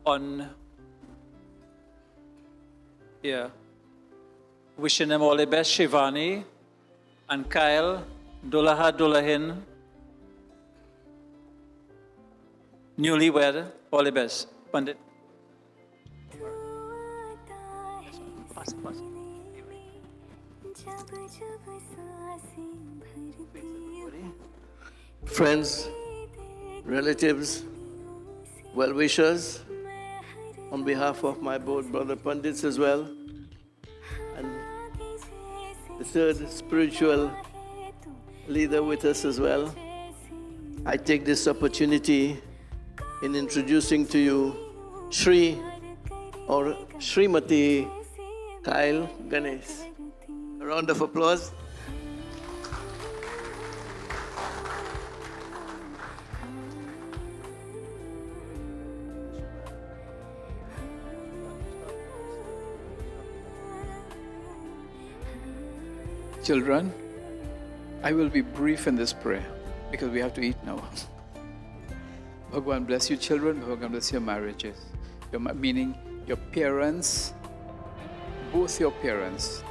on, wishing them all the best, Shivani and Kyle, Dulaha Dulahin, newlywed, all the best. Pandit. Pass. Friends, relatives, well-wishers, on behalf of my both brother Pandits as well, and the third spiritual leader with us as well, I take this opportunity in introducing to you Shri or Srimati Kyle Ganesh. A round of applause. Children, I will be brief in this prayer because we have to eat now. Bhagwan bless you children, Bhagwan bless your marriages. Meaning your parents, both your parents.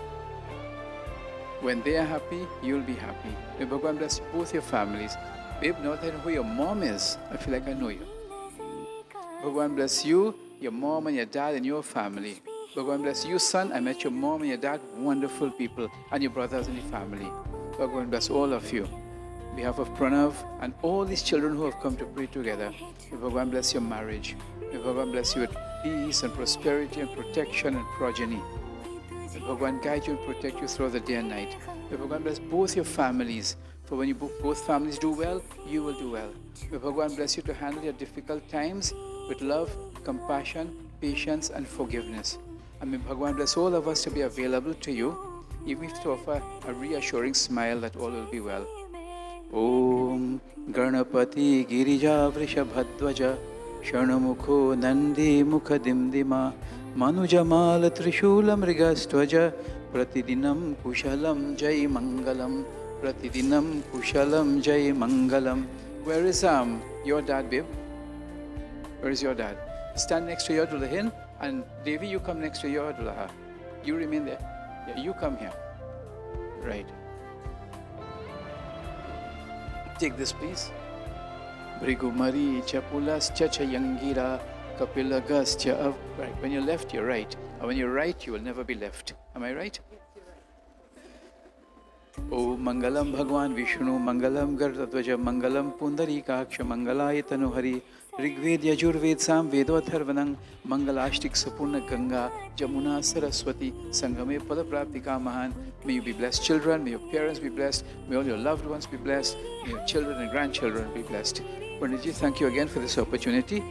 When they are happy, you'll be happy. May Bhagwan bless both your families. Babe, now that I know who your mom is, I feel like I know you. Bhagwan bless you, your mom and your dad and your family. Bhagwan bless you, son. I met your mom and your dad, wonderful people, and your brothers and your family. Bhagwan bless all of you. On behalf of Pranav and all these children who have come to pray together, may Bhagwan bless your marriage. May Bhagwan bless you with peace and prosperity and protection and progeny. May Bhagwan guide you and protect you throughout the day and night. May Bhagwan bless both your families. For when you both families do well, you will do well. May Bhagwan bless you to handle your difficult times with love, compassion, patience and forgiveness. And may Bhagwan bless all of us to be available to you, even if to offer a reassuring smile that all will be well. Om Ganapati Girija Vrishabhadvaja Shanamukho Nandi Mukhadimdima Manujamal Trishulam Rigastvaja Pratidinam Kushalam Jai Mangalam Pratidinam Kushalam Jai Mangalam. Where is your dad, babe? Where is your dad? Stand next to your Dulahin. And Devi, you come next to your Dulaha. You remain there. Yeah, you come here. Right. Take this, please. Brigumari Chapulas Chachayangira Kapilagas Cha. Right. When you're left, you're right. And when you're right, you will never be left. Am I right? O Mangalam Bhagwan Vishnu Mangalam Gardadvaja Mangalam Pundarikaksha Mangalayatanu Hari Rigved Yajurved Sam Vedotharvanang Mangalashtik Sapurna Ganga Jamuna Saraswati Sangame Padapraptika Mahan. May you be blessed, children. May your parents be blessed. May all your loved ones be blessed. May your children and grandchildren be blessed. Panditji, thank you again for this opportunity.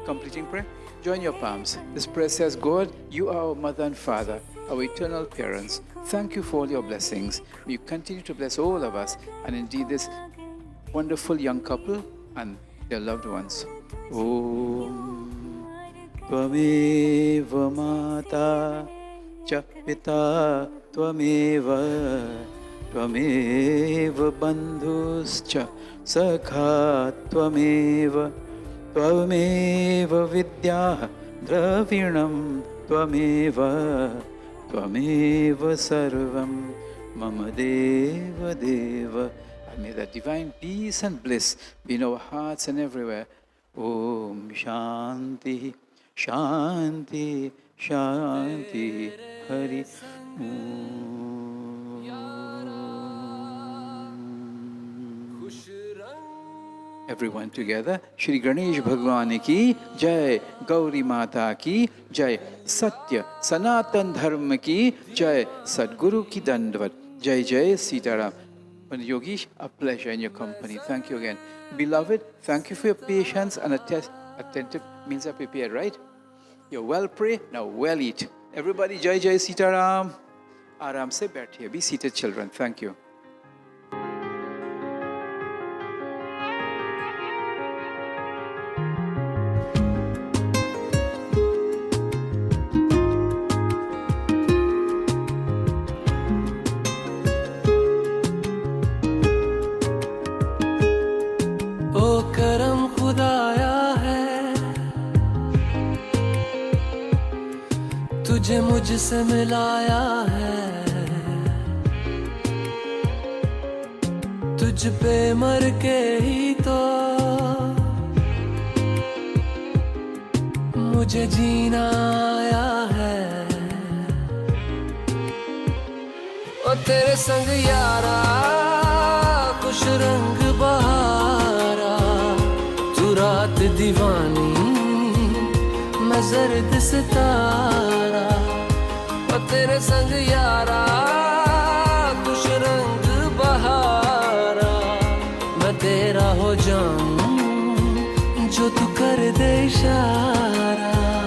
Completing prayer. Join your palms. This prayer says, God, you are our mother and father, our eternal parents. Thank you for all your blessings. May you continue to bless all of us and indeed this wonderful young couple and their loved ones. Om Tvameva Mata Cha Pita Tvameva Tvameva Bandhus Cha Sakha Tvameva Tvameva Vidya Dravinam Tvameva Tvameva Sarvam Mama Deva Deva. And may that divine peace and bliss be in our hearts and everywhere. Om Shanti, Shanti, Shanti, Hari Everyone together. Shri Ganesh Bhagwan ki Jai, Gauri Mata ki Jai, Satya, Sanatan Dharma ki Jai, Sadguru ki Dandvat, Jai Jai Sitaram. Pandit Yogesh, a pleasure in your company. Thank you again. Beloved, thank you for your patience and attentive means are prepared, right? You're well pray, now well eat. Everybody, Jai Jai Sitaram. Aram se baithiye. Be seated, children. Thank you. तुझे मुझसे मिलाया है, तुझ पे मर के ही तो मुझे जीना आया है। तेरे संग यारा कुछ रंग बहारा, तू रात दीवानी मैं जर्द सितारा। और तेरे संग यारा कुछ रंग बहारा, मैं तेरा हो जाऊं जो तू कर दे इशारा।